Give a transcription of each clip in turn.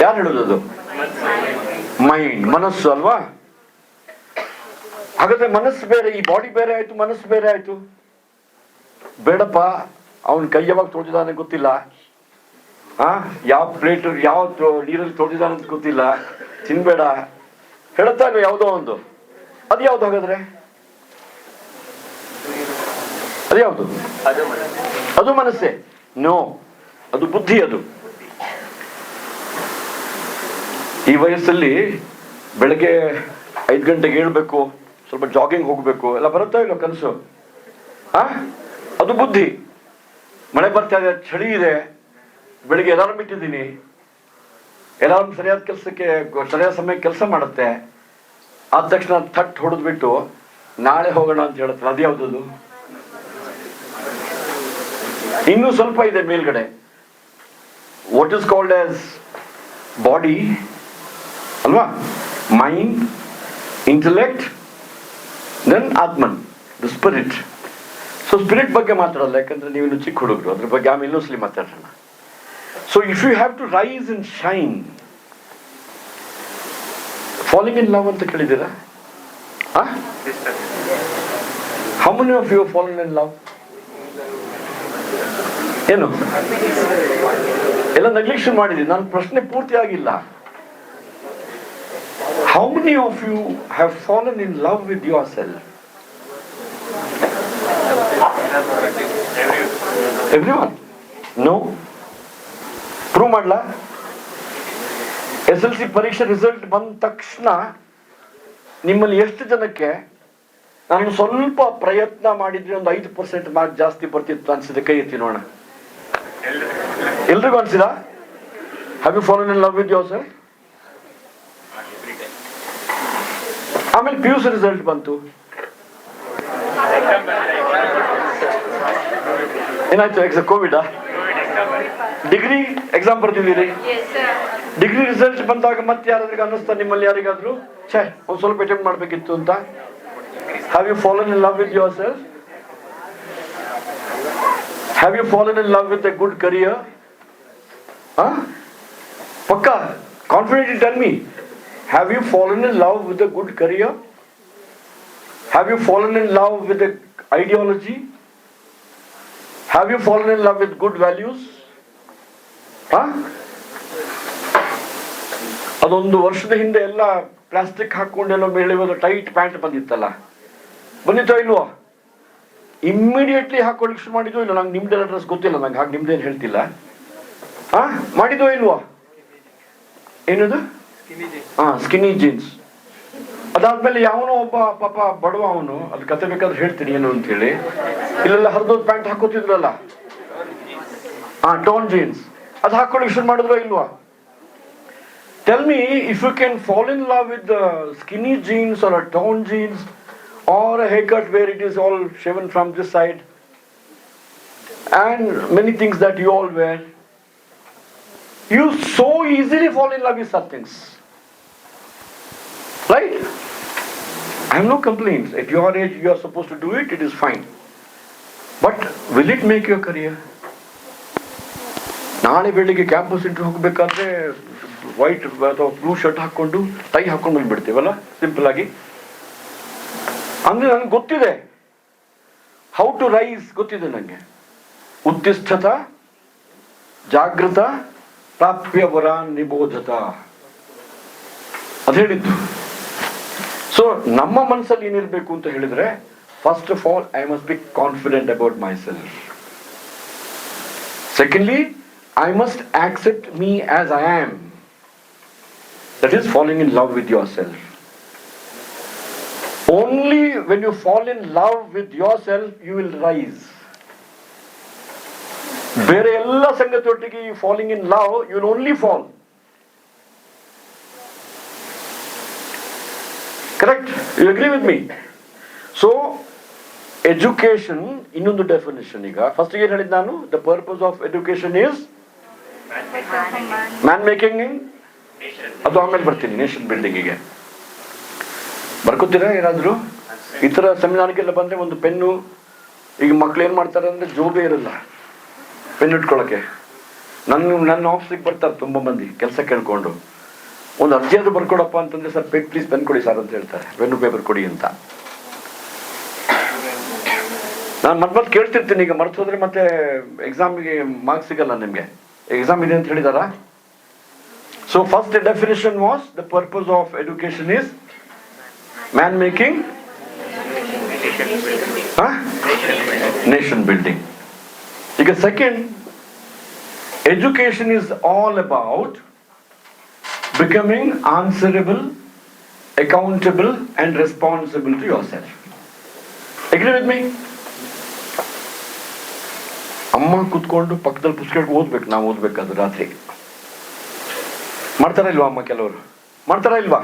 ಯಾರು ಹೇಳುದು? ಅದು ಮೈಂಡ್, ಮನಸ್ಸು ಅಲ್ವಾ? ಹಾಗಾದ್ರೆ ಮನಸ್ಸು ಬೇರೆ, ಈ ಬಾಡಿ ಬೇರೆ ಆಯ್ತು, ಮನಸ್ಸು ಬೇರೆ ಆಯ್ತು. ಬೇಡಪ್ಪ, ಅವನ್ ಕೈ ಯಾವಾಗ ತೊಳೆದಿದ್ದಾನೆ ಗೊತ್ತಿಲ್ಲ, ಯಾವ ಪ್ಲೇಟ್ ಯಾವ ನೀರಲ್ಲಿ ತೊಳೆದಿದ್ದಾನೆ ಅಂತ ಗೊತ್ತಿಲ್ಲ, ತಿನ್ಬೇಡ ಹೇಳುತ್ತಾ ಇಲ್ವ ಯಾವುದೋ ಒಂದು. ಅದು ಯಾವ್ದು ಹಾಗಾದ್ರೆ? ಅದು ಯಾವುದು? ಅದು ಮನಸ್ಸೇ? ನೋ, ಅದು ಬುದ್ಧಿ. ಅದು ಈ ವಯಸ್ಸಲ್ಲಿ ಬೆಳಗ್ಗೆ 5 ಗಂಟೆಗೆ ಹೇಳ್ಬೇಕು, ಸ್ವಲ್ಪ ಜಾಗಿಂಗ್ ಹೋಗ್ಬೇಕು ಎಲ್ಲ ಬರುತ್ತಾ ಇಲ್ಲ ಕನಸು? ಅದು ಬುದ್ಧಿ. ಮಳೆ ಬರ್ತಾ ಇದೆ, ಚಳಿ ಇದೆ, ಬೆಳಿಗ್ಗೆ ಅಲಾರ್ಮ್ ಇಟ್ಟಿದ್ದೀನಿ, ಅಲಾರ್ಮ್ ಸರಿಯಾದ ಕೆಲಸಕ್ಕೆ ಸರಿಯಾದ ಸಮಯಕ್ಕೆ ಕೆಲಸ ಮಾಡುತ್ತೆ, ಆದ ತಕ್ಷಣ ಥಟ್ ಹೊಡೆದ್ಬಿಟ್ಟು ನಾಳೆ ಹೋಗೋಣ ಅಂತ ಹೇಳುತ್ತೆ. ಅದು ಯಾವ್ದದು? ಇನ್ನೂ ಸ್ವಲ್ಪ ಇದೆ ಮೇಲ್ಗಡೆ. What is called as body ಅಲ್ವಾ? Mind, intellect, then atman, the spirit. So spirit ಬಗ್ಗೆ ಮಾತಾಡಲ್ಲ, ಯಾಕಂದ್ರೆ ನೀವಿನ್ನು ಚಿಕ್ಕ ಹುಡುಗರು, ಅದ್ರ ಬಗ್ಗೆ ಆಮೇಲೆ ಇನ್ನೊಂದ್ಸಲಿ ಮಾತಾಡೋಣ. So if you have to rise and shine, falling in love ಅಂತ ಕೇಳಿದ್ದೀರಾ? How many of you fallen in love? ಏನು ಎಲ್ಲ ನೆಗ್ಲೆಕ್ಷನ್ ಮಾಡಿದ್ದೀನಿ, ನಾನು ಪ್ರಶ್ನೆ ಪೂರ್ತಿ ಆಗಿಲ್ಲ. How many of you have fallen in love with yourself? Everyone? No? Prove ಮಾಡ್ಲಾ? SLC ಪರೀಕ್ಷೆ ರಿಸಲ್ಟ್ ಬಂದ ತಕ್ಷಣ ನಿಮ್ಮಲ್ಲಿ ಎಷ್ಟು ಜನಕ್ಕೆ ನಾನು ಸ್ವಲ್ಪ ಪ್ರಯತ್ನ ಮಾಡಿದ್ರೆ ಒಂದು 5% ಮಾರ್ಕ್ ಜಾಸ್ತಿ ಬರ್ತಿತ್ತು ಅನ್ಸಿದೆ? ಕೈ ಎತ್ತಿ ನೋಡೋಣ. ಎಲ್ರಿಗೂ ಅನ್ಸಿದ? Have you fallen in love with yourself? ಆಮೇಲೆ PUC ರಿಸಲ್ಟ್ ಬಂತು, ಏನಾಯ್ತು? ಕೋವಿಡ್ ಡಿಗ್ರಿ ಎಕ್ಸಾಮ್ ಬರ್ತಿದ್ದೀರಿ, ಡಿಗ್ರಿ ರಿಸಲ್ಟ್ ಬಂದಾಗ ಮತ್ತೆ ಯಾರಾದ್ರಿಗೆ ಅನ್ನಿಸ್ತಾ ನಿಮ್ಮಲ್ಲಿ ಯಾರಿಗಾದ್ರು ಛೇ ಒಂದ್ ಸ್ವಲ್ಪ ಅಟೆಂಪ್ಟ್ ಮಾಡ್ಬೇಕಿತ್ತು ಅಂತ? Have you fallen in love with yourself? Have you fallen in love with a good career? ಪಕ್ಕಾ confidently tell me, have you fallen in love with a good career? Have you fallen in love with a ideology? Have you fallen in love with good values? ಅದೊಂದು ವರ್ಷದ ಹಿಂದೆ ಎಲ್ಲ plastic ಹಾಕೊಂಡೆಲ್ಲ ಮೇಲೆ tight pant ಬಂದಿತ್ತಲ್ಲ, ಬಂದಿತ್ತೋ ಇಲ್ವೋ? Immediately ಹಾಕೊಳ್ಳಿಕ್ ಶುರು ಮಾಡಿದ್ವು ಇಲ್ಲ? ನಂಗೆ ನಿಮ್ದೆಲ್ಲ ಡ್ರೆಸ್ ಗೊತ್ತಿಲ್ಲ, ನಂಗೆ ಹಾಗೆ ನಿಮ್ದೇನು ಹೇಳ್ತಿಲ್ಲ. ಮಾಡಿದ್ವೋ ಇಲ್ವೋ? ಏನದು? Skinny jeans. ಅದಾದ್ಮೇಲೆ ಯಾವನೋ ಒಬ್ಬ ಪಾಪ ಬಡವ, ಅವನು ಅದು ಕತೆ ಬೇಕಾದ್ರೆ ಹೇಳ್ತೀನಿ ಏನು ಅಂತ ಹೇಳಿ, ಇಲ್ಲೆಲ್ಲ ಹರಿದೋದ್ ಪ್ಯಾಂಟ್ ಹಾಕೋತಿದ್ರಲ್ಲ, ಟೋನ್ ಜೀನ್ಸ್, ಅದು ಹಾಕೊಳ್ಳಿಕ್ ಶುರು ಮಾಡಿದ್ರೋ ಇಲ್ವಾ? Tell me, if you can fall in love with the skinny jeans or a torn jeans or a haircut where it is all shaven from this side and many things that you all wear, you so easily fall in love with such things, right? I have no complaints. At your age you are supposed to do it, it is fine. But will it make your career? ನಾಳೆ ಬೆಳಿಗ್ಗೆ campus interview ಹೋಗ್ಬೇಕಾದ್ರೆ white ಅಥವಾ blue shirt ಹಾಕೊಂಡು tie ಹಾಕೊಂಡು ಬಂದ್ಬಿಡ್ತೀವಲ್ಲ simple ಆಗಿ. ಅಂದ್ರೆ ನನಗೆ ಗೊತ್ತಿದೆ ಹೌ ಟು ರೈಸ್, ಗೊತ್ತಿದೆ ನನಗೆ. ಉತ್ತಿಷ್ಠತ ಜಾಗೃತ ಪ್ರಾಪ್ಯ ವರ ನಿಬೋಧತ ಅದು ಹೇಳಿದ್ದು. ಸೊ ನಮ್ಮ ಮನಸ್ಸಲ್ಲಿ ಏನಿರ್ಬೇಕು ಅಂತ ಹೇಳಿದ್ರೆ, first of all I must be confident about my self. Secondly, I must accept me as I am. That is falling in love with yourself. Only when you fall in love with yourself, you will rise. ಬೇರೆ ಎಲ್ಲ ಸಂಗತಿಯೊಟ್ಟಿಗೆ falling in love, you will only fall. Correct? You agree with me? So, education ಇನ್ನೊಂದು definition. ಈಗ first ಏನ್ ಹೇಳಿದ್ ನಾನು? The purpose of education is man making. ಅದು ಆಮೇಲೆ ಬರ್ತೀನಿ. ನೇಷನ್ ಬಿಲ್ಡಿಂಗಿಗೆ ಬರ್ಕೋತೀರಾ ಏನಾದ್ರು? ಈ ತರ ಸೆಮಿನಾರ್ಗೆಲ್ಲ ಬಂದ್ರೆ ಒಂದು ಪೆನ್ನು, ಈಗ ಮಕ್ಳು ಏನ್ ಮಾಡ್ತಾರೆ ಅಂದ್ರೆ ಜೋಬೇ ಇರಲ್ಲ ಪೆನ್ ಇಟ್ಕೊಳಕ್ಕೆ. ನನ್ನ ಆಫೀಸಿಗೆ ಬರ್ತಾರೆ ತುಂಬ ಮಂದಿ ಕೆಲಸ ಕೇಳ್ಕೊಂಡು, ಒಂದು ಅರ್ಜಿ ಆದ್ರೂ ಬರ್ಕೊಡಪ್ಪ ಅಂತಂದ್ರೆ, ಸರ್ ಪ್ಲೀಸ್ ಪೆನ್ ಕೊಡಿ ಸರ್ ಅಂತ ಹೇಳ್ತಾರೆ, ಪೆನ್ನು ಪೇಪರ್ ಕೊಡಿ ಅಂತ. ನಾನು ಮತ್ತೆ ಕೇಳ್ತಿರ್ತೀನಿ, ಈಗ ಮರ್ತು ಹೋದ್ರೆ ಮತ್ತೆ ಎಕ್ಸಾಮಿಗೆ ಮಾರ್ಕ್ಸ್ ಸಿಗಲ್ಲ ನಿಮಗೆ. ಎಕ್ಸಾಮ್ ಇದೆ ಅಂತ ಹೇಳಿದಾರ. So first definition was the purpose of education is man making, nation building. ಈಗ second, education is all about becoming answerable, accountable and responsible to yourself. Agree with me? ಅಮ್ಮ ಕೂತ್ಕೊಂಡು ಪಕ್ಕದಲ್ಲಿ ಪುಸ್ತಕ ಓದ್ಬೇಕು, ನಾವು ಓದ್ಬೇಕಾದ್ರೆ ರಾತ್ರಿ. ಮಾಡ್ತಾರ ಇಲ್ವಾ ಅಮ್ಮ? ಕೆಲವರು ಮಾಡ್ತಾರ ಇಲ್ವಾ?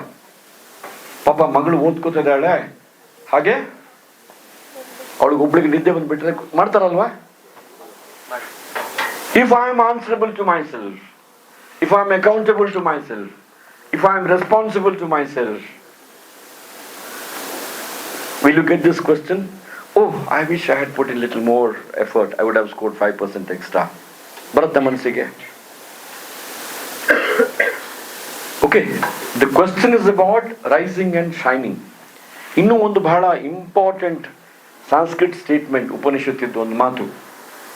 ಪಾಪ ಮಗಳು ಓದ್ಕೋತಿದ್ದಾಳೆ, ಹಾಗೆ ಅವಳಿಗೆ ಒಬ್ಳಿಗೆ ನಿದ್ದೆ ಬಂದ್ಬಿಟ್ರೆ ಮಾಡ್ತಾರಲ್ವಾ? If I am answerable to myself, if I am accountable to myself, if I am responsible to myself, will you get this question? Oh, I wish I had put in little more effort. I would have scored 5% extra. Bharat Mansige. Okay, the question is about rising and shining. Innu ಒಂದು ಬಹಳ important Sanskrit statement, ಉಪನಿಷತ್ತಿದ್ದು ಒಂದು ಮಾತು,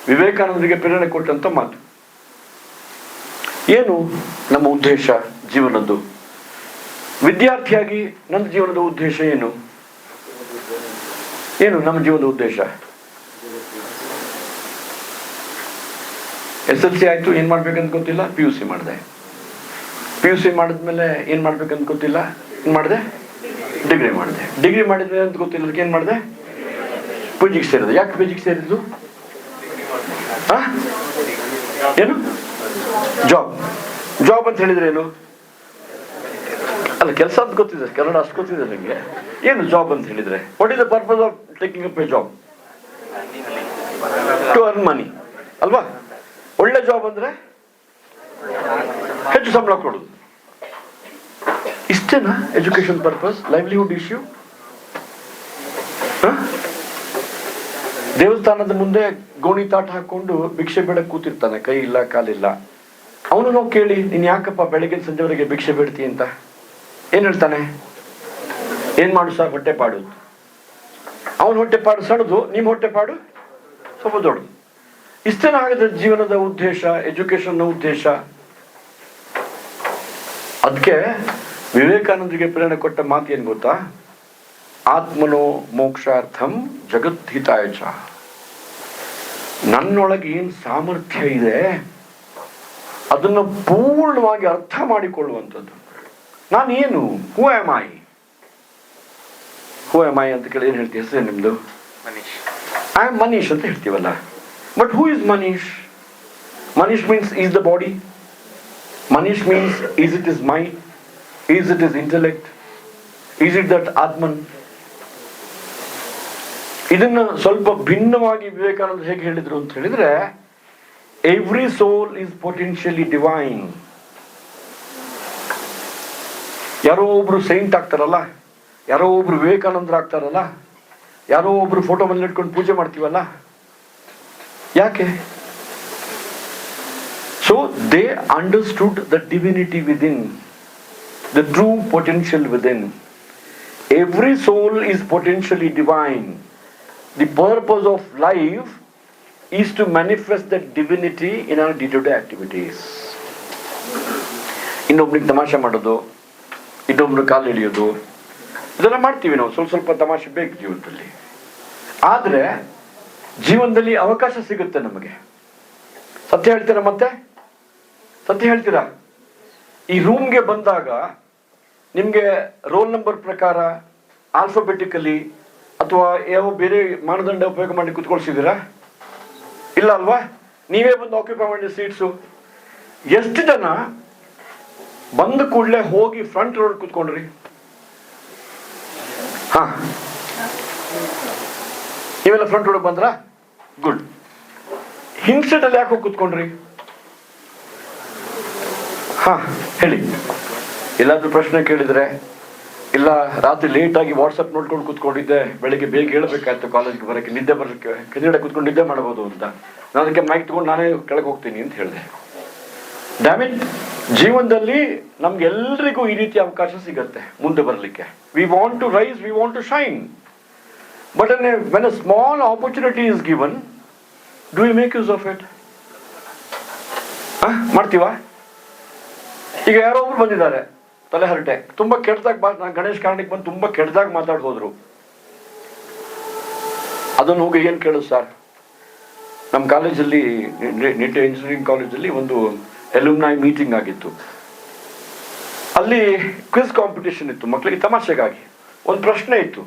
ವಿವೇಕಾನಂದರಿಗೆ ಪ್ರೇರಣೆ ಕೊಟ್ಟಂತ ಮಾತು. ಏನು ನಮ್ಮ ಉದ್ದೇಶ ಜೀವನದ್ದು? ವಿದ್ಯಾರ್ಥಿಯಾಗಿ ನನ್ನ ಜೀವನದ ಉದ್ದೇಶ ಏನು? ಏನು ನಮ್ಮ ಜೀವನದ ಉದ್ದೇಶ? SLC ಆಯ್ತು, ಏನ್ ಮಾಡ್ಬೇಕಂತ ಗೊತ್ತಿಲ್ಲ, PUC ಮಾಡಿದೆ. PUC ಮಾಡಿದ್ಮೇಲೆ ಏನ್ ಮಾಡ್ಬೇಕಂತ ಗೊತ್ತಿಲ್ಲ, ಏನ್ ಮಾಡಿದೆ? ಡಿಗ್ರಿ ಮಾಡಿದೆ. ಡಿಗ್ರಿ ಮಾಡಿದ್ಮೇಲೆ ಅಂತ ಗೊತ್ತಿಲ್ಲ, ಅದಕ್ಕೆ ಏನ್ ಮಾಡಿದೆ? PG ಸೇರಿದೆ. ಯಾಕೆ PG ಸೇರಿದ್ದು? ಏನು? ಜಾಬ್. ಜಾಬ್ ಅಂತ ಹೇಳಿದ್ರೆ ಏನು? ಅಲ್ಲ, ಕೆಲಸ ಅಂತ ಗೊತ್ತಿದೆ, ಕನ್ನಡ ಅಷ್ಟು ಗೊತ್ತಿದೆ ನಿಮಗೆ. ಏನು ಜಾಬ್ ಅಂತ ಹೇಳಿದ್ರೆ? What is the purpose of taking up a job? To earn money ಅಲ್ವಾ? ಒಳ್ಳೆ ಜಾಬ್ ಅಂದ್ರೆ ಹೆಚ್ಚು ಸಂಬಳ ಕೊಡುದು. ಇಷ್ಟೇನಾ ಎಜುಕೇಶನ್ ಪರ್ಪಸ್? Livelihood issue? ದೇವಸ್ಥಾನದ ಮುಂದೆ ಗೋಣಿ ತಾಟ ಹಾಕೊಂಡು ಭಿಕ್ಷೆ ಬೇಡಕ್ಕೆ ಕೂತಿರ್ತಾನೆ, ಕೈ ಇಲ್ಲ ಕಾಲಿಲ್ಲ. ಅವನು ನಾವು ಕೇಳಿ, ನೀನ್ ಯಾಕಪ್ಪ ಬೆಳಗ್ಗೆ ಸಂಜೆವರೆಗೆ ಭಿಕ್ಷೆ ಬೇಡ್ತಿ ಅಂತ, ಏನ್ ಹೇಳ್ತಾನೆ? ಏನ್ ಮಾಡು ಸರ್, ಹೊಟ್ಟೆ ಪಾಡು. ಅವನ ಹೊಟ್ಟೆ ಪಾಡು ಸಣ್ಣದು, ನಿಮ್ ಹೊಟ್ಟೆ ಪಾಡು ಸ್ವಲ್ಪ ದೊಡ್ಡದು. ಇಷ್ಟೇನ ಆಗಿದ್ರೆ ಜೀವನದ ಉದ್ದೇಶ, ಎಜುಕೇಶನ್ ಉದ್ದೇಶ? ಅದಕ್ಕೆ ವಿವೇಕಾನಂದರಿಗೆ ಪ್ರೇರಣೆ ಕೊಟ್ಟ ಮಾತು ಏನ್ ಗೊತ್ತಾ? ಆತ್ಮನೋ ಮೋಕ್ಷಾರ್ಥಂ ಜಗದ್ಹಿತಾಯ ಚ. ನನ್ನೊಳಗೆ ಏನ್ ಸಾಮರ್ಥ್ಯ ಇದೆ ಅದನ್ನು ಪೂರ್ಣವಾಗಿ ಅರ್ಥ ಮಾಡಿಕೊಳ್ಳುವಂಥದ್ದು. ನಾನೇನು? ಹೂ am I? Who am I ಅಂತ ಕೇಳಿ ಏನ್ ಹೇಳ್ತೀವಿ? ಹೆಸರು ನಿಮ್ದು? ಮನೀಶ್. ಐ ಆಮ್ ಮನೀಶ್ ಅಂತ ಹೇಳ್ತೀವಲ್ಲ. But who is Manish? Manish means is the body. Manish means is it is mind, is it is intellect, is it that atman? ಇದನ್ನ ಸ್ವಲ್ಪ ಭಿನ್ನವಾಗಿ ವಿವೇಕಾನಂದ ಹೇಗೆ ಹೇಳಿದ್ರು ಅಂತ ಹೇಳಿದ್ರೆ, every soul is potentially divine. ಯಾರೋ ಒಬ್ರು ಸೈಂಟ್ ಆಗ್ತಾರಲ್ಲ, ಯಾರೋ ಒಬ್ರು ವಿವೇಕಾನಂದ್ರ ಆಗ್ತಾರಲ್ಲ, ಯಾರೋ ಒಬ್ರು ಫೋಟೋ ಬಂದು ಇಟ್ಕೊಂಡು ಪೂಜೆ ಮಾಡ್ತೀವಲ್ಲ, ಯಾಕೆ? So they understood the divinity within, the true potential within. Every soul is potentially divine. The purpose of life is to manifest that divinity in our day-to-day activities. ಇನ್ನೊಬ್ರಿಗೆ ತಮಾಷೆ ಮಾಡೋದು, ಇನ್ನೊಬ್ರು ಕಾಲು ಎಳೆಯೋದು, ಇದೆಲ್ಲ ಮಾಡ್ತೀವಿ ನಾವು. ಸ್ವಲ್ಪ ತಮಾಷೆ ಬೇಕು ಜೀವನದಲ್ಲಿ. ಆದ್ರೆ ಜೀವನದಲ್ಲಿ ಅವಕಾಶ ಸಿಗುತ್ತೆ ನಮಗೆ. ಸತ್ಯ ಹೇಳ್ತೀರಾ? ಮತ್ತೆ ಸತ್ಯ ಹೇಳ್ತೀರಾ? ಈ ರೂಮ್ಗೆ ಬಂದಾಗ ನಿಮ್ಗೆ ರೋಲ್ ನಂಬರ್ ಪ್ರಕಾರ ಆಲ್ಫಾಬೆಟಿಕಲಿ ಅಥವಾ ಯಾವ ಬೇರೆ ಮಾನದಂಡ ಉಪಯೋಗ ಮಾಡಿ ಕುತ್ಕೊಳ್ಸಿದ್ದೀರಾ? ಇಲ್ಲ ಅಲ್ವಾ? ನೀವೇ ಬಂದು ಆಕ್ಯುಪೈ ಮಾಡಿ ಸೀಟ್ಸು. ಎಷ್ಟು ಜನ ಬಂದ ಕೂಡಲೇ ಹೋಗಿ ಫ್ರಂಟ್ ರೋಡ್ ಕುತ್ಕೊಂಡ್ರಿ? ಹಾ, ನೀವೆಲ್ಲ ಫ್ರಂಟ್ ರೋಡ್ ಬಂದ್ರ? ಗುಡ್. ಹಿಂದ್ಸೆಟ್ ಅಲ್ಲಿ ಯಾಕೆ ಹೋಗಿ ಕುತ್ಕೊಂಡ್ರಿ? ಹಾ ಹೇಳಿ. ಎಲ್ಲಾದ್ರೂ ಪ್ರಶ್ನೆ ಕೇಳಿದ್ರೆ, ಇಲ್ಲ ರಾತ್ರಿ ಲೇಟ್ ಆಗಿ ವಾಟ್ಸಪ್ ನೋಡ್ಕೊಂಡು ಕುತ್ಕೊಂಡಿದ್ದೆ, ಬೆಳಿಗ್ಗೆ ಬೇಗ ಹೇಳ್ಬೇಕಾಯ್ತು ಕಾಲೇಜ್ಗೆ ಬರೋಕ್ಕೆ, ನಿದ್ದೆ ಬರೋಕ್ಕೆ, ಕನ್ನಡ ಕುತ್ಕೊಂಡು ನಿದ್ದೆ ಮಾಡ್ಬೋದು ಅಂತ, ನಾನು ಅದಕ್ಕೆ ಮೈಕ್ ತಗೊಂಡು ನಾನೇ ಕೆಳಗೆ ಹೋಗ್ತೀನಿ ಅಂತ ಹೇಳಿದೆ. ಡ್ಯಾಮಿಟ್, ಜೀವನದಲ್ಲಿ ನಮ್ಗೆಲ್ರಿಗೂ ಈ ರೀತಿ ಅವಕಾಶ ಸಿಗತ್ತೆ ಮುಂದೆ ಬರಲಿಕ್ಕೆ. We want to rise, we want to shine. But when a small opportunity is given, do you make use of it? ಮಾಡ್ತೀವಾ? ಈಗ ಯಾರೋ ಒಬ್ರು ಬಂದಿದ್ದಾರೆ ತಲೆಹರಟೆ, ತುಂಬಾ ಕೆಟ್ಟದಾಗ ಗಣೇಶ್ ಕಾರ್ಣಿಕ್ ಬಂದು ತುಂಬಾ ಕೆಟ್ಟದಾಗ ಮಾತಾಡ್ ಹೋದ್ರು. ಅದನ್ನು ಹೋಗಿ ಏನ್ ಕೇಳು ಸರ್, ನಮ್ಮ ಕಾಲೇಜಲ್ಲಿ ನಿಟ್ಟೆ ಇಂಜಿನಿಯರಿಂಗ್ ಕಾಲೇಜಲ್ಲಿ ಒಂದು ಎಲ್ಯುಮ್ನೈ ಮೀಟಿಂಗ್ ಆಗಿತ್ತು. ಅಲ್ಲಿ ಕ್ವಿಜ್ ಕಾಂಪಿಟೇಷನ್ ಇತ್ತು ಮಕ್ಕಳಿಗೆ ತಮಾಷೆಗಾಗಿ. ಒಂದು ಪ್ರಶ್ನೆ ಇತ್ತು,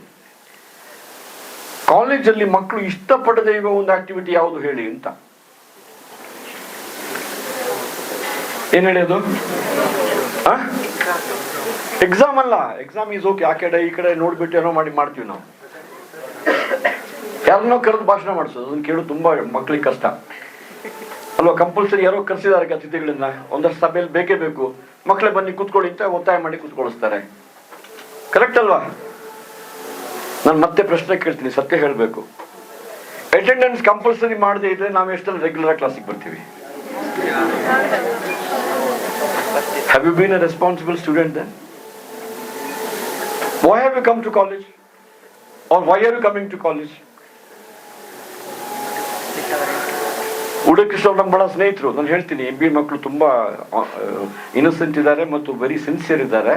ಕಾಲೇಜಲ್ಲಿ ಮಕ್ಕಳು ಇಷ್ಟಪಡದೇ ಇರುವ ಒಂದು ಆಕ್ಟಿವಿಟಿ ಯಾವುದು ಹೇಳಿ ಅಂತ. ಏನ್ ಹೇಳಿ ಅದು? ಎಕ್ಸಾಮ್ ಅಲ್ಲ, ಎಕ್ಸಾಮ್ ಈಸ್ ಓಕೆ, ಆ ಕಡೆ ಈ ಕಡೆ ನೋಡ್ಬಿಟ್ಟು ಏನೋ ಮಾಡ್ತೀವಿ ನಾವು. ಯಾರನ್ನೋ ಕರೆದು ಭಾಷಣ ಮಾಡಿಸೋದು, ಅದನ್ನ ಕೇಳೋದು ತುಂಬಾ ಮಕ್ಳಿಗೆ ಕಷ್ಟ ಅಲ್ವಾ? ಕಂಪಲ್ಸರಿ ಯಾರೋ ಕರ್ಸಿದ್ದಾರೆ ಅತಿಥಿಗಳನ್ನ, ಒಂದಷ್ಟು ಸಭೆಯಲ್ಲಿ ಬೇಕೇ ಬೇಕು, ಮಕ್ಕಳೇ ಬನ್ನಿ ಕೂತ್ಕೊಳ್ಳಿ ಅಂತ ಒತ್ತಾಯ ಮಾಡಿ ಕೂತ್ಕೊಳಿಸ್ತಾರೆ. ಕರೆಕ್ಟ್ ಅಲ್ವಾ? ನಾನು ಮತ್ತೆ ಪ್ರಶ್ನೆ ಕೇಳ್ತೀನಿ, ಸತ್ಯ ಹೇಳಬೇಕು. ಅಟೆಂಡೆನ್ಸ್ ಕಂಪಲ್ಸರಿ ಮಾಡದೇ ಇದ್ರೆ ನಾವು ಎಷ್ಟೆಲ್ಲ ರೆಗ್ಯುಲರ್ ಕ್ಲಾಸಿಗೆ ಬರ್ತೀವಿ? Have you been a responsible student then? Why have you come to college? Or why are you coming to college? ಉಡಕೃಷ್ಣ ನಮ್ಮ ಬಹಳ ಸ್ನೇಹಿತರು, ನಾನು ಹೇಳ್ತೀನಿ, MBA ಮಕ್ಕಳು ತುಂಬಾ ಇನ್ನೋಸೆಂಟ್ ಇದ್ದಾರೆ ಮತ್ತು ವೆರಿ ಸಿನ್ಸಿಯರ್ ಇದ್ದಾರೆ.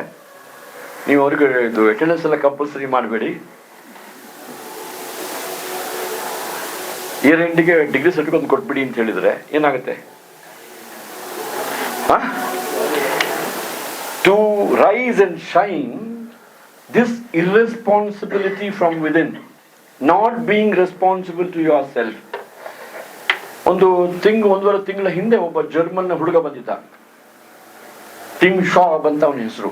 ನೀವು ಅವ್ರಿಗೆ ಇದು ಅಟೆಂಡೆನ್ಸ್ ಎಲ್ಲ ಕಂಪಲ್ಸರಿ ಮಾಡಬೇಡಿ. ಇಯರ್ ಎಂಡಿಗೆ ಡಿಗ್ರಿ ಸರ್ಟಿಫಿಕೇಟ್ ಒಂದು ಕೊಟ್ಬಿಡಿ ಅಂತ ಹೇಳಿದ್ರೆ ಏನಾಗುತ್ತೆ? To rise and shine, this irresponsibility from within, not being responsible to yourself. ಒಂದೂವರೆ ತಿಂಗಳ ಹಿಂದೆ ಒಬ್ಬ ಜರ್ಮನ್ ಹುಡುಗ ಬಂದಿದ್ದ, ಟಿಮ್ ಶಾಬ್ ಅಂತ ಅವನ ಹೆಸರು.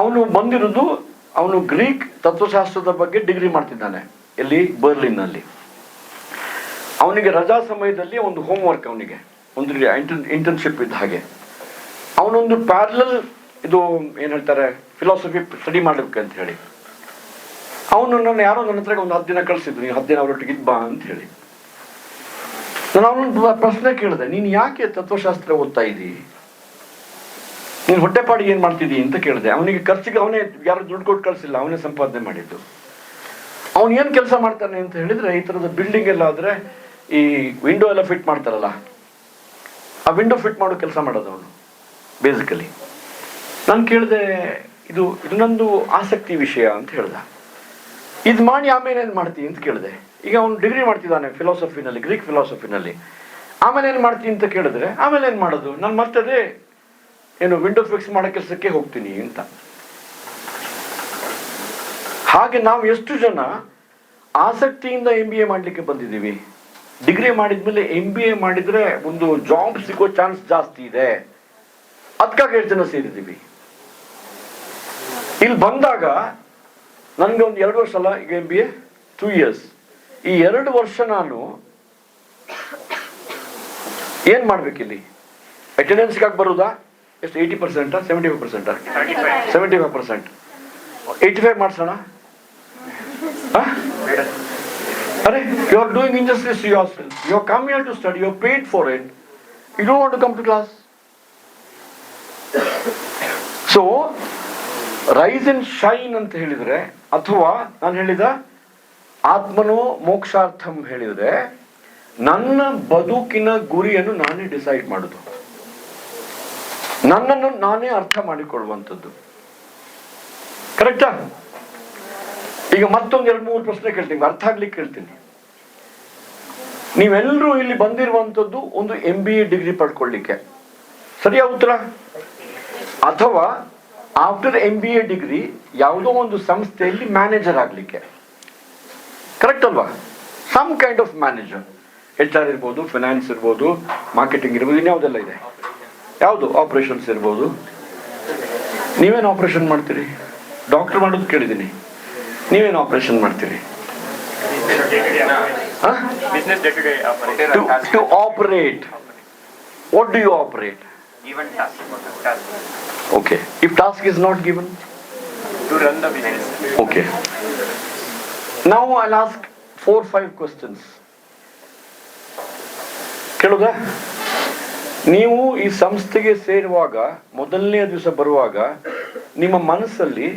ಅವನು ಬಂದಿರೋದು, ಅವನು ಗ್ರೀಕ್ ತತ್ವಶಾಸ್ತ್ರದ ಬಗ್ಗೆ ಡಿಗ್ರಿ ಮಾಡ್ತಿದ್ದಾನೆ. ಎಲ್ಲಿ? ಬರ್ಲಿನ್ನಲ್ಲಿ. ಅವನಿಗೆ ರಜಾ ಸಮಯದಲ್ಲಿ ಒಂದು ಹೋಮ್ ವರ್ಕ್, ಅವನಿಗೆ ಒಂದು ಇಂಟರ್ನ್ಶಿಪ್ ಇದ್ದ ಹಾಗೆ. ಅವನೊಂದು ಪ್ಯಾರಲಲ್ ಇದು ಏನ್ ಹೇಳ್ತಾರೆ ಫಿಲಾಸಫಿ ಸ್ಟಡಿ ಮಾಡ್ಬೇಕಂತ ಹೇಳಿ ಅವನು ಯಾರೋ ನನ್ನ ಹತ್ರ ಒಂದು 10 ದಿನ ಕಳಿಸಿದ್ರು, ನೀವು 10 ದಿನ ಅವರೊಟ್ಟಿಗೆ ಇದ್ ಬಾ ಅಂತ ಹೇಳಿ. ನಾನು ಅವನೊಂದು ಪ್ರಶ್ನೆ ಕೇಳಿದೆ, ನೀನು ಯಾಕೆ ತತ್ವಶಾಸ್ತ್ರ ಓದ್ತಾ ಇದ್ದೀ? ನೀನು ಹೊಟ್ಟೆಪಾಡಿ ಏನ್ ಮಾಡ್ತಿದ್ದೀ ಅಂತ ಕೇಳಿದೆ. ಅವನಿಗೆ ಖರ್ಚಿಗೆ ಅವನೇ ಯಾರು ದುಡ್ಡು ಕೊಟ್ಟು ಕಳಿಸಿಲ್ಲ, ಅವನೇ ಸಂಪಾದನೆ ಮಾಡಿದ್ದು. ಅವನು ಏನ್ ಕೆಲಸ ಮಾಡ್ತಾನೆ ಅಂತ ಹೇಳಿದ್ರೆ, ಈ ತರದ ಬಿಲ್ಡಿಂಗ್ ಎಲ್ಲ ಆದ್ರೆ ಈ ವಿಂಡೋ ಎಲ್ಲ ಫಿಟ್ ಮಾಡ್ತಾರಲ್ಲ, ಆ ವಿಂಡೋ ಫಿಟ್ ಮಾಡೋ ಕೆಲಸ ಮಾಡೋದು ಅವನು ಬೇಸಿಕಲಿ. ನಾನು ಕೇಳಿದೆ, ಇದು ನಂದು ಆಸಕ್ತಿ ವಿಷಯ ಅಂತ ಹೇಳ್ದ. ಇದು ಮಾಡಿ ಆಮೇಲೆ ಏನ್ ಮಾಡ್ತೀನಿ ಅಂತ ಕೇಳಿದೆ. ಈಗ ಅವನು ಡಿಗ್ರಿ ಮಾಡ್ತಿದ್ದಾನೆ ಫಿಲಾಸಫಿನಲ್ಲಿ, ಗ್ರೀಕ್ ಫಿಲಾಸಫಿನಲ್ಲಿ. ಆಮೇಲೆ ಏನ್ ಮಾಡ್ತೀನಿ ಅಂತ ಕೇಳಿದ್ರೆ, ಆಮೇಲೆ ಏನ್ ಮಾಡೋದು, ನಾನು ಮತ್ತದೇ ಏನು ವಿಂಡೋ ಫಿಕ್ಸ್ ಮಾಡೋ ಕೆಲಸಕ್ಕೆ ಹೋಗ್ತೀನಿ ಅಂತ. ಹಾಗೆ ನಾವು ಎಷ್ಟು ಜನ ಆಸಕ್ತಿಯಿಂದ MBA ಮಾಡ್ಲಿಕ್ಕೆ ಬಂದಿದ್ದೀವಿ? ಡಿಗ್ರಿ ಮಾಡಿದ್ಮೇಲೆ MBA ಮಾಡಿದ್ರೆ ಒಂದು ಜಾಬ್ ಸಿಗೋ ಚಾನ್ಸ್ ಜಾಸ್ತಿ ಇದೆ, ಅದಕ್ಕಾಗಿ ಎಷ್ಟು ಜನ ಸೇರಿದ್ದೀವಿ? ಇಲ್ಲಿ ಬಂದಾಗ ನನಗೆ ಒಂದು 2 ವರ್ಷ ಅಲ್ಲ, ಈಗ MBA 2 years. ಈ 2 ವರ್ಷ ನಾನು ಏನ್ ಮಾಡ್ಬೇಕಿಲ್ಲಿ? ಅಟೆಂಡೆನ್ಸ್ಗಾಗಿ ಬರುದಾ? ಎಷ್ಟು? 80%, 75%? 75%. 85 ಮಾಡ್ಸೋಣ? ಅರೆ, you are doing injustice to yourself. You are come here to study, you are paid for it. You don't want to come to class. So rise and shine ಅಂತ ಹೇಳಿದ್ರೆ, ಅಥವಾ ನಾನು ಹೇಳಿದ ಆತ್ಮನೋ ಮೋಕ್ಷಾರ್ಥಂ ಹೇಳಿದ್ರೆ, ನನ್ನ ಬದುಕಿನ ಗುರಿಯನ್ನು ನಾನೇ ಡಿಸೈಡ್ ಮಾಡುದು, ನನ್ನನ್ನು ನಾನೇ ಅರ್ಥ ಮಾಡಿಕೊಳ್ಳುವಂಥದ್ದು. ಕರೆಕ್ಟಾ? ಈಗ ಮತ್ತೊಂದು 2-3 ಪ್ರಶ್ನೆ ಕೇಳ್ತೀನಿ, ಅರ್ಥ ಆಗ್ಲಿಕ್ಕೆ ಕೇಳ್ತೀನಿ. ನೀವೆಲ್ಲರೂ ಇಲ್ಲಿ ಬಂದಿರುವಂಥದ್ದು ಒಂದು MBA ಡಿಗ್ರಿ ಪಡ್ಕೊಳ್ಳಿಕ್ಕೆ, ಸರಿಯಾ ಉತ್ತರ? ಅಥವಾ ಆಫ್ಟರ್ MBA ಡಿಗ್ರಿ ಯಾವುದೋ ಒಂದು ಸಂಸ್ಥೆಯಲ್ಲಿ ಮ್ಯಾನೇಜರ್ ಆಗ್ಲಿಕ್ಕೆ, ಕರೆಕ್ಟ್ ಅಲ್ವಾ? Some kind of manager, HR ಇರ್ಬೋದು, ಫೈನಾನ್ಸ್ ಇರ್ಬೋದು, ಮಾರ್ಕೆಟಿಂಗ್ ಇರ್ಬೋದು, ಇನ್ಯಾವುದೆಲ್ಲ ಇದೆ, ಯಾವುದು ಆಪರೇಷನ್ಸ್ ಇರ್ಬೋದು. ನೀವೇನು ಆಪರೇಷನ್ ಮಾಡ್ತೀರಿ? ಡಾಕ್ಟರ್ ಮಾಡೋದು ಕೇಳಿದ್ದೀನಿ, ನೀವೇನು ಆಪರೇಷನ್ ಮಾಡ್ತೀರಿ? To operate. What do you operate? Given task. Okay. If task is not given? To run the business. Okay. Now I'll ask 4-5 questions. ಕೇಳುದಾ? ನೀವು ಈ ಸಂಸ್ಥೆಗೆ ಸೇರುವಾಗ ಮೊದಲನೇ ದಿವಸ ಬರುವಾಗ ನಿಮ್ಮ ಮನಸ್ಸಲ್ಲಿ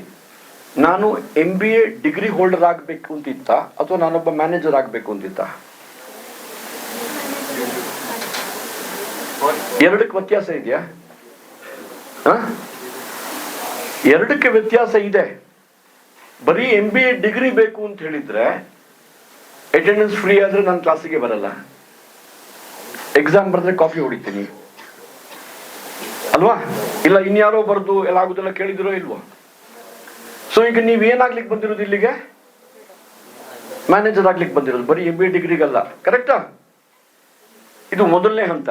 ನಾನು MBA ಡಿಗ್ರಿ ಹೋಲ್ಡರ್ ಆಗಬೇಕು ಅಂತಿತ್ತ ಅಥವಾ ನಾನೊಬ್ಬ ಮ್ಯಾನೇಜರ್ ಆಗಬೇಕು ಅಂತಿತ್ತ? ಎರಡಕ್ಕೆ ವ್ಯತ್ಯಾಸ ಇದೆಯಾ? ಎರಡಕ್ಕೆ ವ್ಯತ್ಯಾಸ ಇದೆ. ಬರೀ MBA ಡಿಗ್ರಿ ಬೇಕು ಅಂತ ಹೇಳಿದ್ರೆ ಅಟೆಂಡೆನ್ಸ್ ಫ್ರೀ ಆದ್ರೆ ನಾನು ಕ್ಲಾಸಿಗೆ ಬರಲ್ಲ, ಎಕ್ಸಾಮ್ ಬರೆದ್ರೆ ಕಾಫಿ ಹೊಡಿತೀನಿ ಅಲ್ವಾ? ಇಲ್ಲ ಇನ್ಯಾರೋ ಬರೆದು ಎಲ್ಲ ಆಗುದೆಲ್ಲ ಕೇಳಿದಿರೋ ಇಲ್ವೋ? ಸೊ ಈಗ ನೀವೇನಾಗ್ಲಿಕ್ಕೆ ಬಂದಿರೋದು ಇಲ್ಲಿಗೆ? ಮ್ಯಾನೇಜರ್ ಆಗ್ಲಿಕ್ಕೆ ಬಂದಿರೋದು, ಬರೀ MBA ಡಿಗ್ರಿಗಲ್ಲ. ಕರೆಕ್ಟಾ? ಇದು ಮೊದಲನೇ ಹಂತ.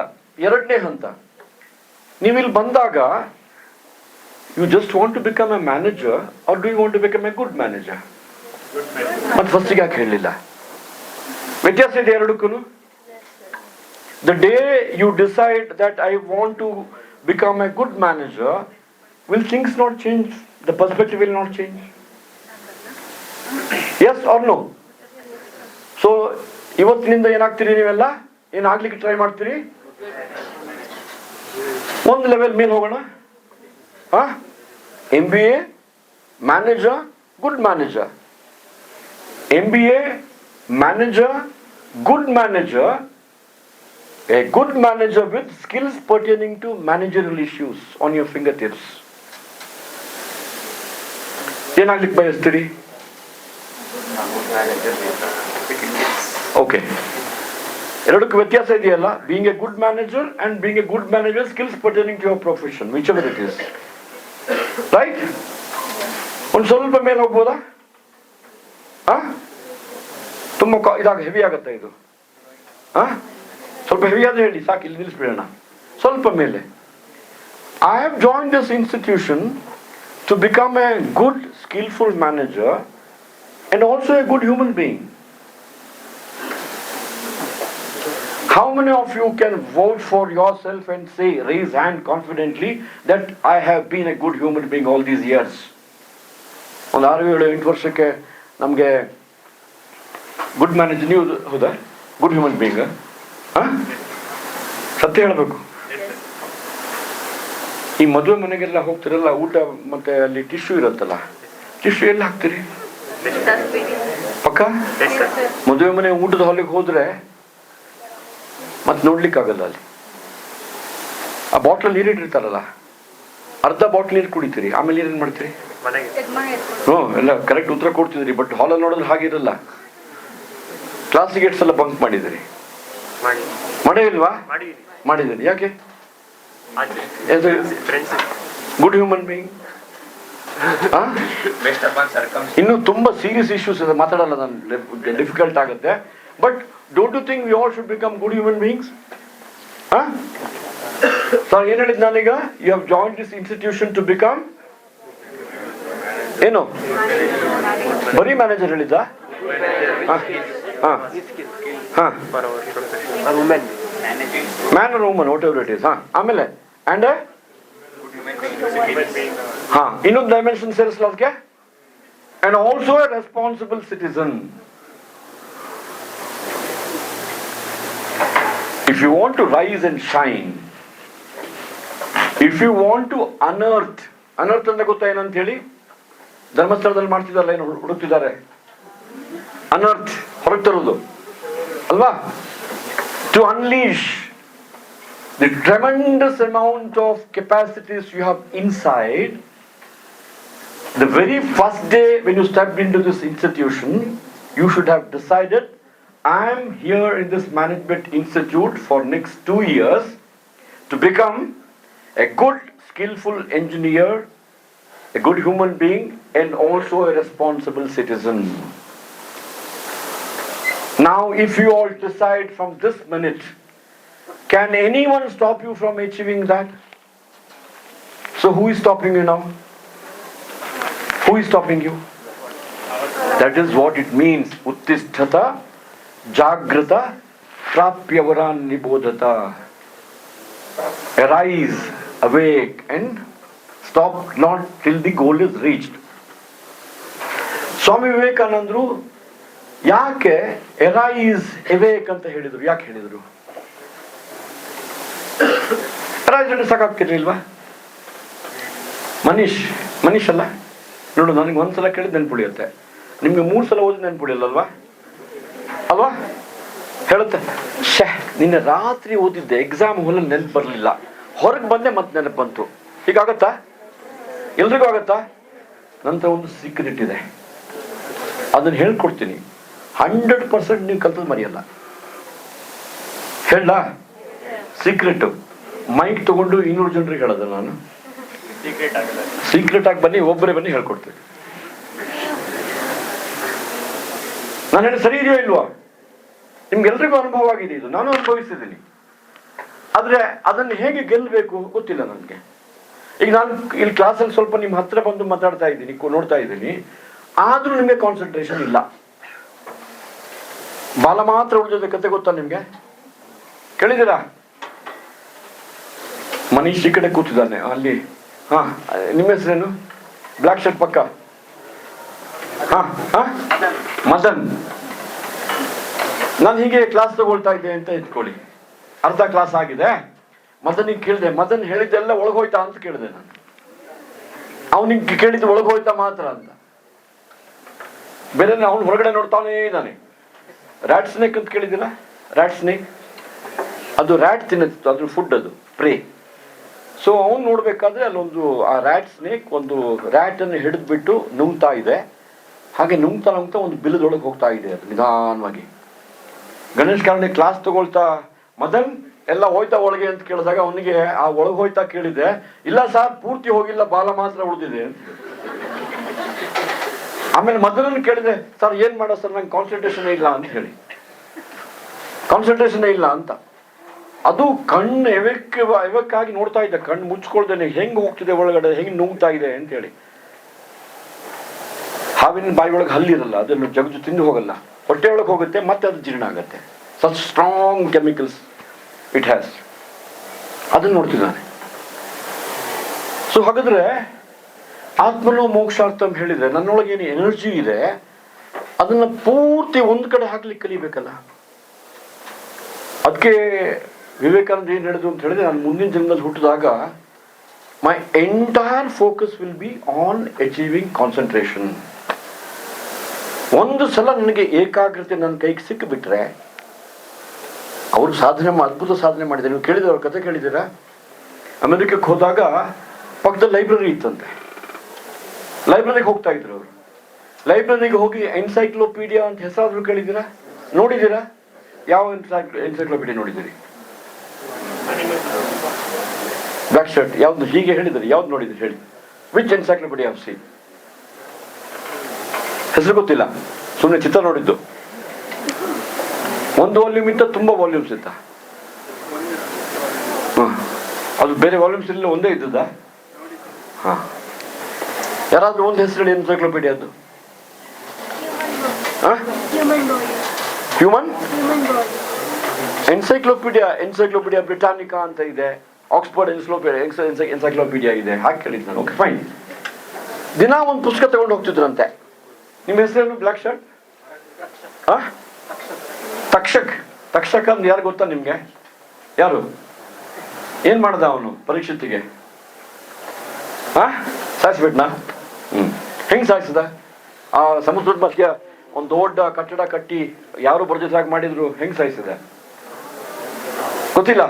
ಎರಡನೇ ಹಂತ, ನೀವಿಲ್ಲಿ ಬಂದಾಗ you just want to become a manager or do you want to become a good manager? ಮತ್ತೆ ಫಸ್ಟಿಗೆ ಯಾಕೆ ಹೇಳಲಿಲ್ಲ? ವ್ಯತ್ಯಾಸ ಇದೆ ಎರಡಕ್ಕೂ. The day you decide that I want to become a good manager, will things not change? The perspective will not change? Yes or no? So ಇವತ್ತಿನಿಂದ ಏನಾಗ್ತೀರಿ ನೀವೆಲ್ಲ? ಏನಾಗ್ಲಿಕ್ಕೆ try ಮಾಡ್ತೀರಿ? ಒಂದು ಲೆವೆಲ್ ಮೇಲೆ ಹೋಗೋಣ. MBA manager, good manager. MBA manager, good manager, a good manager with skills pertaining to managerial issues on your fingertips. ಏನಾಗ್ಲಿಕ್ಕೆ ಬಯಸ್ತೀರಿ? Okay, ಎರಡಕ್ಕೂ ವ್ಯತ್ಯಾಸ ಇದೆಯಲ್ಲ. Being a good manager and being a good manager, skills pertaining to your profession, whichever it is. Right? ಒಂದು ಸ್ವಲ್ಪ ಮೇಲೆ ಹೋಗ್ಬೋದಾ? ತುಂಬ ಇದಾಗ ಹೆವಿ ಆಗುತ್ತೆ ಇದು. ಸ್ವಲ್ಪ ಹೆವಿ ಆದ್ರೆ ಹೇಳಿ, ಸಾಕು, ಇಲ್ಲಿ ನಿಲ್ಲಿಸ್ಬಿಡೋಣ. ಸ್ವಲ್ಪ ಮೇಲೆ. I have join this institution to become a good skilful manager and also a good human being. How many of you can vote for yourself and say, raise hand confidently, that I have been a good human being all these years? ಒಂದು 6-7-8 ವರ್ಷಕ್ಕೆ ನಮಗೆ good manager, ನೀವು ಹೌದಾ? Good human being? ಸತ್ಯ ಹೇಳಬೇಕು. ಈ ಮದುವೆ ಮನೆಗೆಲ್ಲ ಹೋಗ್ತಿರಲ್ಲ, ಊಟ ಮತ್ತೆ ಅಲ್ಲಿ ಟಿಶ್ಯೂ ಇರುತ್ತಲ್ಲ, ಟಿಶ್ಯೂ ಎಲ್ಲಿ ಹಾಕ್ತೀರಿ? ಪಕ್ಕ ಮದುವೆ ಮನೆ ಊಟದ ಹಾಲಿಗೆ ಹೋದ್ರೆ ಮತ್ತೆ ನೋಡ್ಲಿಕ್ಕಾಗಲ್ಲ. ಅಲ್ಲಿ ಆ ಬಾಟ್ಲಲ್ಲಿ ನೀರಿಟ್ಟಿರ್ತಾರಲ್ಲ, ಅರ್ಧ ಬಾಟ್ಲ್ ನೀರು ಕುಡಿತೀರಿ, ಆಮೇಲೆ ನೀರೇನು ಮಾಡ್ತೀರಿ? ಎಲ್ಲ ಕರೆಕ್ಟ್ ಉತ್ತರ ಕೊಡ್ತಿದ್ರಿ, ಬಟ್ ಹಾಲಲ್ಲಿ ನೋಡಿದ್ರೆ ಹಾಗಿರಲ್ಲ. ಕ್ಲಾಸಿಗೆ ಎಷ್ಟು ಸಲ ಬಂಕ್ ಮಾಡಿದಿರಿ? ಮಾಡೇ ಇಲ್ವಾ? ಮಾಡಿದ್ದೀನಿ. ಯಾಕೆ? Good human being. ಇನ್ನು ತುಂಬಾ ಸೀರಿಯಸ್ ಇಶ್ಯೂಸ್ ಇದೆ, ಮಾತಾಡಲ್ಲ ನಾನು, ಡಿಫಿಕಲ್ಟ್ ಆಗುತ್ತೆ. But don't you think we all should become good human beings? Sir ಏನ್ ಹೇಳಿದ್ ನಾನೀಗ? You have join this institution to become ಏನು? ಬರೀ ಮ್ಯಾನೇಜರ್ ಹೇಳಿದ್ದ? Man or woman, whatever it is. ಆಮೇಲೆ ಅಂಡ್ ಇನ್ನೊಂದು ಡೈಮೆನ್ಷನ್ ಸೇರಿಸಲ ಅದಕ್ಕೆ, and also a responsible citizen. If you want to rise and shine, if you want to unearth ಅಂದ್ರೆ ಗೊತ್ತಾ ಏನಂತ ಹೇಳಿ? ಧರ್ಮಸ್ಥಳದಲ್ಲಿ ಮಾಡ್ತಿದಾರಲ್ಲ, ಏನು ಹುಡುಕ್ತಿದ್ದಾರೆ? ಅನರ್ತ್, ಹೊರಗೆ ತರೋದು ಅಲ್ವಾ? To unleash the tremendous amount of capacities you have inside, the very first day when you stepped into this institution, you should have decided, I am here in this management institute for next 2 years to become a good, skillful engineer, a good human being, and also a responsible citizen. Now, if you all decide from this minute, can anyone stop you from achieving that? So who is stopping you now? Who is stopping you? That is what it means. Uttisthata Jagrata Prapyavaran Nibodhata. Arise, awake, and stop not till the goal is reached. ಸ್ವಾಮಿ ವಿವೇಕಾನಂದರು ಯಾಕೆ arise, awake ಅಂತ ಹೇಳಿದರು? ಯಾಕೆ ಹೇಳಿದರು? ರಾಜ ಸಾಕಾಗ್ತಿರ್ಲಿಲ್ವಾ? ಮನೀಶ್ ಅಲ್ಲ ನೋಡು, ನನಗೆ ಒಂದ್ಸಲ ಕೇಳಿದ್ ನೆನ್ಪುಳಿಯುತ್ತೆ, ನಿಮ್ಗೆ 3 ಸಲ ಓದಿ ನೆನ್ಪುಳಿಯಲ್ಲಲ್ವಾ ಅಲ್ವಾ? ಹೇಳುತ್ತೆ, ನಿನ್ನೆ ರಾತ್ರಿ ಓದಿದ್ದೆ, ಎಕ್ಸಾಮ್ ಹೊಲಲ್ಲಿ ನೆನ್ಪು ಬರಲಿಲ್ಲ, ಹೊರಗೆ ಬಂದೆ ಮತ್ತೆ ನೆನಪು ಬಂತು. ಹೀಗಾಗತ್ತಾ? ಎಲ್ರಿಗೂ ಆಗತ್ತಾ? ನಂತರ ಒಂದು ಸೀಕ್ರೆಟ್ ಇದೆ, ಅದನ್ನು ಹೇಳ್ಕೊಡ್ತೀನಿ. 100% ನೀವು ಕಲ್ತದ್ದು ಮರೆಯಲ್ಲ. ಹೇಳ ಸೀಕ್ರೆಟ್. ಮೈಕ್ ತಗೊಂಡು 200 ಜನರಿಗೆ ಹೇಳೋದು ನಾನು. ಸೀಕ್ರೆಟ್ ಆಗಿ ಬನ್ನಿ, ಒಬ್ಬರೇ ಬನ್ನಿ, ಹೇಳ್ಕೊಡ್ತೀನಿ. ನಾನು ಹೇಳಿ ಸರಿ ಇದೆಯೋ ಇಲ್ವಾ? ನಿಮ್ಗೆಲ್ರಿಗೂ ಅನುಭವ ಆಗಿದೆ, ಇದು ನಾನು ಅನುಭವಿಸಿದ್ದೀನಿ. ಆದ್ರೆ ಅದನ್ನು ಹೇಗೆ ಗೆಲ್ಲಬೇಕು ಗೊತ್ತಿಲ್ಲ ನನಗೆ. ಈಗ ನಾನು ಇಲ್ಲಿ ಕ್ಲಾಸಲ್ಲಿ ಸ್ವಲ್ಪ ನಿಮ್ಮ ಹತ್ರ ಬಂದು ಮಾತಾಡ್ತಾ ಇದ್ದೀನಿ, ನೋಡ್ತಾ ಇದ್ದೀನಿ, ಆದ್ರೂ ನಿಮಗೆ ಕಾನ್ಸಂಟ್ರೇಷನ್ ಇಲ್ಲ. ಬಾಲ ಮಾತ್ರ ಉಳಿದ ಕತೆ ಗೊತ್ತಾ ನಿಮ್ಗೆ? ಕೇಳಿದ್ದೀರಾ? ಮನೀಶ್ ಈ ಕಡೆ ಕೂತಿದ್ದಾನೆ ಅಲ್ಲಿ. ಹಾ, ನಿಮ್ಮ ಹೆಸರೇನು? ಬ್ಲಾಕ್ ಶರ್ಟ್ ಪಕ್ಕ. ಮದನ್. ನಾನು ಹೀಗೆ ಕ್ಲಾಸ್ ತಗೊಳ್ತಾ ಇದ್ದೆ ಅಂತ ಇಟ್ಕೊಳ್ಳಿ, ಅರ್ಧ ಕ್ಲಾಸ್ ಆಗಿದೆ. ಮದನಿಗೆ ಕೇಳಿದೆ, ಮದನ್ ಹೇಳಿದ್ದೆಲ್ಲ ಒಳಗೋಯ್ತಾ ಅಂತ ಕೇಳಿದೆ ನಾನು. ಅವನಿಗೆ ಕೇಳಿದ್ದು ಒಳಗೋಯ್ತಾ ಮಾತ್ರ ಅಂತ. ಬೇರೆ ಅವನು ಹೊರಗಡೆ ನೋಡ್ತಾನೇ ಇದ್ದಾನೆ. ರ್ಯಾಟ್ ಸ್ನೇಕ್ ಅಂತ ಕೇಳಿದಿಲ್ಲ? ರ್ಯಾಟ್ ಸ್ನೇಕ್, ಅದು ರ್ಯಾಟ್ ತಿನ್ನುತ್ತೆ, ಅದ್ರ ಫುಡ್, ಅದು ಪ್ರೇ. ಸೊ ಅವನು ನೋಡ್ಬೇಕಾದ್ರೆ ಅಲ್ಲೊಂದು ಆ ರ್ಯಾಟ್ ಸ್ನೇಕ್ ಒಂದು ರ್ಯಾಟ್ ಅನ್ನು ಹಿಡಿದ್ಬಿಟ್ಟು ನುಂಗ್ತಾ ಇದೆ. ಹಾಗೆ ನುಂಗ್ತಾ ಒಂದು ಬಿಲದೊಳಗೆ ಹೋಗ್ತಾ ಇದೆ ಅದು ನಿಧಾನವಾಗಿ. ಗಣೇಶ್ ಕಾರ್ಣಿಕ್ ಕ್ಲಾಸ್ ತಗೊಳ್ತಾ, ಮದನ್ ಎಲ್ಲ ಹೋಯ್ತಾ ಒಳಗೆ ಅಂತ ಕೇಳಿದಾಗ ಅವನಿಗೆ ಆ ಒಳಗೆ ಹೋಯ್ತಾ ಕೇಳಿದೆ, ಇಲ್ಲ ಸರ್ ಪೂರ್ತಿ ಹೋಗಿಲ್ಲ, ಬಾಲ ಮಾತ್ರ ಉಳಿದಿದೆ ಅಂತ. ಆಮೇಲೆ ಮದನನ್ನು ಕೇಳಿದೆ, ಸರ್ ಏನ್ ಮಾಡೋ ಸರ್, ನಂಗೆ ಕಾನ್ಸಂಟ್ರೇಷನ್ ಇಲ್ಲ ಅಂತ ಹೇಳಿ. ಕಾನ್ಸಂಟ್ರೇಷನ್ ಇಲ್ಲ ಅಂತ. ಅದು ಕಣ್ಣು ಎವಕ್ಕಾಗಿ ನೋಡ್ತಾ ಇದ್ದೆ, ಕಣ್ಣು ಮುಚ್ಕೊಳ್ದೇನೆ ಹೆಂಗ್ ಹೋಗ್ತಿದೆ ಒಳಗಡೆ, ಹೆಂಗ್ ನುಂಗ್ತಾ ಇದೆ ಅಂತ ಹೇಳಿ. ಹಾವಿನ ಬಾಯಿ ಒಳಗೆ ಹಲ್ಲಿರಲ್ಲ, ಅದನ್ನು ಜಗಜು ತಿಂದು ಹೋಗಲ್ಲ, ಹೊಟ್ಟೆ ಒಳಗೆ ಹೋಗುತ್ತೆ, ಮತ್ತೆ ಅದು ಜೀರ್ಣ ಆಗುತ್ತೆ. Such strong chemicals it has. ಅದನ್ನು ನೋಡ್ತಿದ್ದಾನೆ. ಸೊ ಹಾಗಾದ್ರೆ ಆತ್ಮನೋ ಮೋಕ್ಷಾರ್ಥಂ ಹೇಳಿದ್ರೆ ನನ್ನೊಳಗೆ ಏನು ಎನರ್ಜಿ ಇದೆ ಅದನ್ನ ಪೂರ್ತಿ ಒಂದ್ ಕಡೆ ಹಾಕ್ಲಿಕ್ಕೆ ಕಲಿಬೇಕಲ್ಲ. ಅದಕ್ಕೆ ವಿವೇಕಾನಂದ ಏನ್ ಹೇಳಿದ್ರು ಅಂತ ಹೇಳಿದ್ರೆ, ನಾನು ಮುಂದಿನ ಜನ್ಮದಲ್ಲಿ ಹುಟ್ಟಿದಾಗ my entire focus will be on achieving concentration. ಒಂದು ಸಲ ನನಗೆ ಏಕಾಗ್ರತೆ ನನ್ನ ಕೈಗೆ ಸಿಕ್ಕಿಬಿಟ್ರೆ, ಅವರು ಅದ್ಭುತ ಸಾಧನೆ ಮಾಡಿದ್ದಾರೆ. ನೀವು ಕೇಳಿದ್ರೆ, ಅವ್ರ ಕತೆ ಕೇಳಿದ್ದೀರಾ? ಅಮೆರಿಕಕ್ಕೆ ಹೋದಾಗ ಪಕ್ಕದಲ್ಲಿ ಲೈಬ್ರರಿ ಇತ್ತಂತೆ. ಲೈಬ್ರರಿಗೆ ಹೋಗ್ತಾ ಇದ್ರು ಅವರು. ಲೈಬ್ರರಿಗೆ ಹೋಗಿ ಎನ್ಸೈಕ್ಲೋಪೀಡಿಯಾ ಅಂತ ಹೆಸರಾದ್ರು ಕೇಳಿದ್ದೀರಾ? ನೋಡಿದ್ದೀರಾ? ಯಾವ ಎನ್ಸೈಕ್ಲೋಪೀಡಿಯಾ ನೋಡಿದ್ದೀರಿ? ಬ್ಲಾಕ್ ಶರ್ಟ್ ಯಾವ್ದು ಹೀಗೆ ಹೇಳಿದ್ರಿ? ಯಾವ್ದು ನೋಡಿದ್ರಿ ಹೇಳಿ? Which encyclopaedia of C? ಹೆಸರು ಗೊತ್ತಿಲ್ಲ, ಸುಮ್ಮನೆ ಚಿತ್ರ ನೋಡಿದ್ದು. ಒಂದು ವಾಲ್ಯೂಮ್ ಇತ್ತ, ತುಂಬಾ ವಾಲ್ಯೂಮ್ಸ್ ಇತ್ತ? ಅದು ಬೇರೆ ವಾಲ್ಯೂಮ್ಸ್ ಇಲ್ಲ, ಒಂದೇ ಇದ್ದದ? ಹಾ, ಯಾರಾದ್ರೂ ಒಂದು ಹೆಸರು ಹೇಳಿ ಎನ್ಸೈಕ್ಲೋಪೀಡಿಯಾದ್ದು. ಹ್ಯೂಮನ್ ಎನ್ಸೈಕ್ಲೋಪೀಡಿಯಾ ಬ್ರಿಟಾನಿಕಾ ಅಂತ ಇದೆ, ಆಕ್ಸ್ಫರ್ಡ್ ಎನ್ಸೈಕ್ಲೋಪೀಡಿಯಾ ಇದೆ. ಹಾಗೆ ಕೇಳಿದ್ ನಾನು. Okay fine. ದಿನ ಒಂದು ಪುಸ್ತಕ ತಗೊಂಡು ಹೋಗ್ತಿದ್ರಂತೆ. ನಿಮ್ಮ ಹೆಸರೇನು? Black shirt? ತಕ್ಷಕ ಅಂದ್ರೆ ಯಾರು ಗೊತ್ತಾ ನಿಮ್ಗೆ? ಯಾರು? ಏನ್ ಮಾಡ್ದ ಅವನು ಪರೀಕ್ಷೆಗೆ? ಸಾಯಿಸ್ಬಿಟ್ನಾ? ಹೆಂಗ್ ಸಾಯಿಸಿದ? ಆ ಸಮುದ್ರದ ಮಧ್ಯ ಒಂದು ದೊಡ್ಡ ಕಟ್ಟಡ ಕಟ್ಟಿ ಯಾರು ಬರ್ದಿದ್ರಾಗ ಮಾಡಿದ್ರು, ಹೆಂಗ್ ಸಾಯಿಸಿದ ಗೊತ್ತಿಲ್ಲ.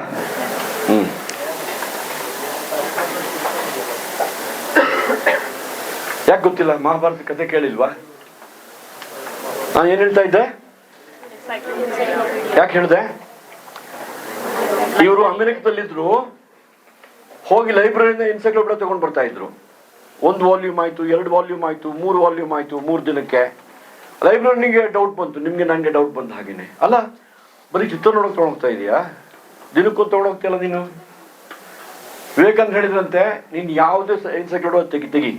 ಯಾಕೆ ಗೊತ್ತಿಲ್ಲ? ಮಹಾಭಾರತ ಕಥೆ ಕೇಳಿಲ್ವಾ? ನಾನು ಏನ್ ಹೇಳ್ತಾ ಇದ್ದೆ? ಯಾಕೆ ಹೇಳ್ದೆ? ಇವರು ಅಮೆರಿಕದಲ್ಲಿದ್ರು, ಹೋಗಿ ಲೈಬ್ರರಿಯಿಂದ ಎನ್ಸೈಕ್ಲೋಪೀಡಿಯಾ ತಗೊಂಡ್ ಬರ್ತಾ ಇದ್ರು. 1 ವಾಲ್ಯೂಮ್ ಆಯ್ತು, 2 ವಾಲ್ಯೂಮ್ ಆಯ್ತು, 3 ವಾಲ್ಯೂಮ್ ಆಯ್ತು. 3 ದಿನಕ್ಕೆ ಲೈಬ್ರರಿಗೆ ಡೌಟ್ ಬಂತು, ನಿಮ್ಗೆ ನಂಗೆ ಡೌಟ್ ಬಂದ ಹಾಗೇನೆ. ಅಲ್ಲ, ಬರೀ ಚಿತ್ರ ನೋಡಕ್ ತಗೊಂಡೋಗ್ತಾ ಇದೀಯಾ? ದಿನಕ್ಕೂ ತಗೊಂಡೋಗ್ತಿಯಲ್ಲ ನೀನು. ವಿವೇಕಾನಂದ ಹೇಳಿದ್ರಂತೆ, ನೀನ್ ಯಾವುದೇ ಎನ್ಸೈಕ್ಲೋಪೀಡಿಯಾ ತೆಗಿ,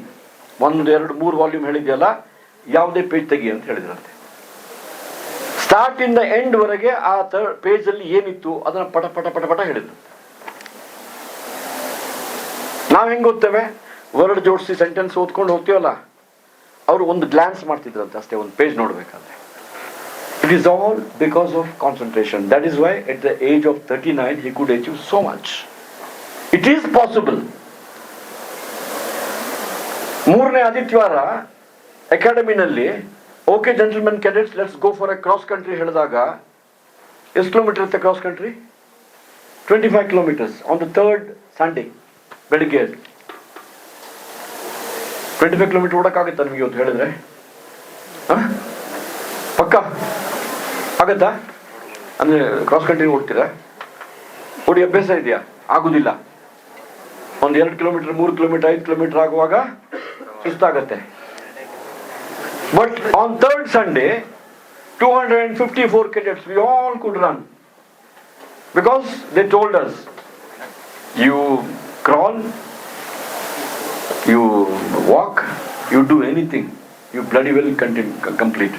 1, 2, 3 ವಾಲ್ಯೂಮ್ ಹೇಳಿದ್ಯಲ್ಲ, ಯಾವುದೇ ಪೇಜ್ ತೆಗಿ ಅಂತ ಹೇಳಿದ್ರಂತೆ. ಸ್ಟಾರ್ಟ್ ಇಂದ ಎಂಡ್ ವರೆಗೆ ಆ ಪೇಜ್ ಅಲ್ಲಿ ಏನಿತ್ತು ಅದನ್ನ ಪಟ ಪಟ ಪಟ ಪಟ ಹೇಳಿದ್ರು. ನಾವ್ ಹೆಂಗ್ ಓದ್ತೇವೆ? ವರ್ಡ್ ಜೋಡಿಸಿ ಸೆಂಟೆನ್ಸ್ ಓದ್ಕೊಂಡು ಹೋಗ್ತೀವಲ್ಲ, ಅವರು ಒಂದು ಗ್ಲಾನ್ಸ್ ಮಾಡ್ತಿದ್ರಂತೆ ಅಷ್ಟೇ, ಒಂದು ಪೇಜ್ ನೋಡ್ಬೇಕಾದ್ರೆ. It is all because of concentration. That is why at the age of 39 he could achieve so much. It it is possible. ಮೂರನೇ ಆದಿತ್ಯವಾರ ಅಕಾಡೆಮಿನಲ್ಲಿ okay gentlemen cadets let's go for a cross country ಹೇಳಿದಾಗ ಎಷ್ಟು kilometer ಇರುತ್ತೆ cross country? 25 kilometers on the third Sunday ಬೆಳಿಗ್ಗೆ. 25 kilometers ಓಡಕ್ಕಾಗತ್ತಾ ನಿಮಗೆ ಇವತ್ತು ಹೇಳಿದ್ರೆ? ಪಕ್ಕ ಆಗತ್ತಾ? ಅಂದ್ರೆ ಕ್ರಾಸ್ ಕಂಟ್ರಿ ಓಡ್ತೀರಾ? ಓಡಿ ಅಭ್ಯಾಸ ಇದೆಯಾ? ಆಗುದಿಲ್ಲ. ಒಂದು 2 kilometers 3 kilometers 5 kilometers ಆಗುವಾಗ ಸುಸ್ತಾಗತ್ತೆ. But on third Sunday 254 cadets we all could run because they told us you crawl, you walk, you do anything, you bloody well complete,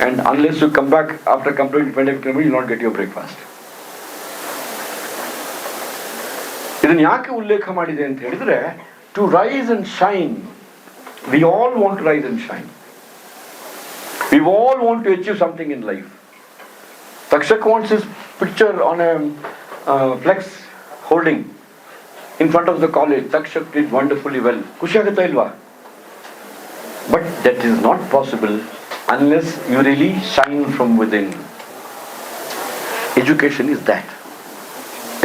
and unless you come back after completing 25 kilometers you will not get your breakfast. ಇದನ್ನ ಯಾಕೆ ಉಲ್ಲೇಖ ಮಾಡಿದೆ ಅಂತ ಹೇಳಿದ್ರೆ, to rise and shine, we all want to rise and shine, we all want to achieve something in life. Takshak wants his picture on a flex holding in front of the college. Takshak did wonderfully well. ಖುಷಿ ಆಗುತ್ತಾ ಇಲ್ವಾ? But that is not possible unless you really shine from within. Education is that.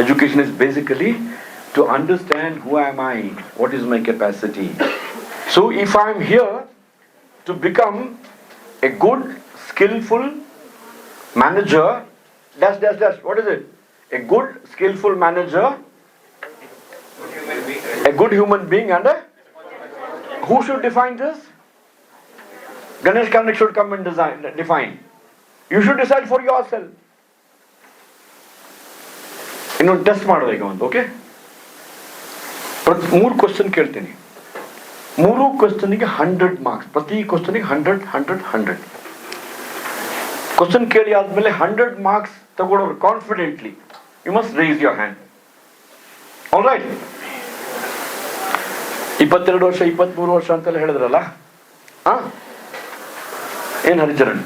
Education is basically to understand who am I, what is my capacity. So if I am here to become a good, skillful manager, what is it? A good, skillful manager, a good human being, and who should define this? Ganesh, Karnik should come and define. You should decide for yourself. ಇನ್ನೊಂದು test ಮಾಡೋದು ಈಗ ಒಂದು, okay? 3 question ಕೇಳ್ತೀನಿ. 3 ಕ್ವಶನ್ಗೆ 100 marks. ಪ್ರತಿ ಕ್ವಶನ್ಗೆ 100 question ಕೇಳಿ ಆದ್ಮೇಲೆ 100 ಮಾರ್ಕ್ಸ್ ತಗೊಳ್ಳೋರು confidently you must raise your hand. All right? 22 ವರ್ಷ 23 ವರ್ಷ ಅಂತೆಲ್ಲ ಹೇಳಿದ್ರಲ್ಲ, ಏನ್ ಹರಿಚರಣ್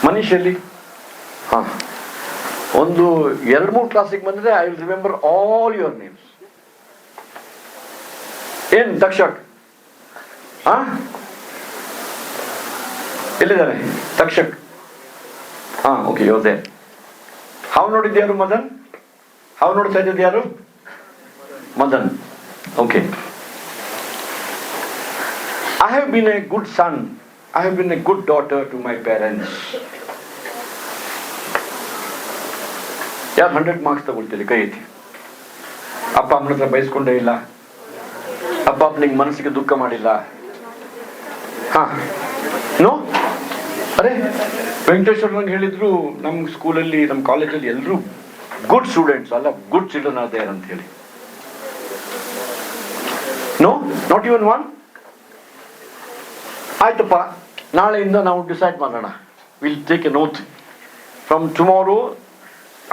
ಮನೀಷಲ್ಲಿ ಒಂದು 2-3 ಕ್ಲಾಸಿಗೆ ಬಂದ್ರೆ I will remember all your names. ಏನ್ ತಕ್ಷಕ್ ಎಲ್ಲಿದ್ದಾರೆ? ತಕ್ಷಕ್ ಓಕೆ, ಯುವರ್ ದೇರ್. ಹಾವು ನೋಡಿದ್ಯಾರು? ಮದನ್. ಹಾವು ನೋಡ್ತಾ ಇದ್ದಿದ್ದು ಯಾರು? Madan. Okay. I have been a good son, I have been a good daughter to my parents. ಯಾರು 100 ಮಾರ್ಕ್ಸ್ ತಗೊಳ್ತೀರಿ? ಕೈ ಎತ್ತಿ. ಅಪ್ಪ ಅಮ್ಮನ ಹತ್ರ ಬಯಸ್ಕೊಂಡೇ ಇಲ್ಲ, ಅಪ್ಪ ಅಪ್ಪನಿಗೆ ಮನಸ್ಸಿಗೆ ದುಃಖ ಮಾಡಿಲ್ಲ. ನೋ? ಅರೆ ವೆಂಕಟೇಶ್ವರ ನಂಗೆ ಹೇಳಿದ್ರು, ನಮ್ಮ ಸ್ಕೂಲಲ್ಲಿ ನಮ್ಮ ಕಾಲೇಜಲ್ಲಿ ಎಲ್ಲರೂ ಗುಡ್ ಸ್ಟೂಡೆಂಟ್ಸ್ ಅಲ್ಲ, ಗುಡ್ ಚಿಲ್ಡ್ರನ್ ಆರ್ ದೇರ್ ಅಂತ ಹೇಳಿ. No, not even one. ಆಯ್ತಪ್ಪ, ನಾಳೆಯಿಂದ ನಾವು ಡಿಸೈಡ್ ಮಾಡೋಣ. Will take a note. From tomorrow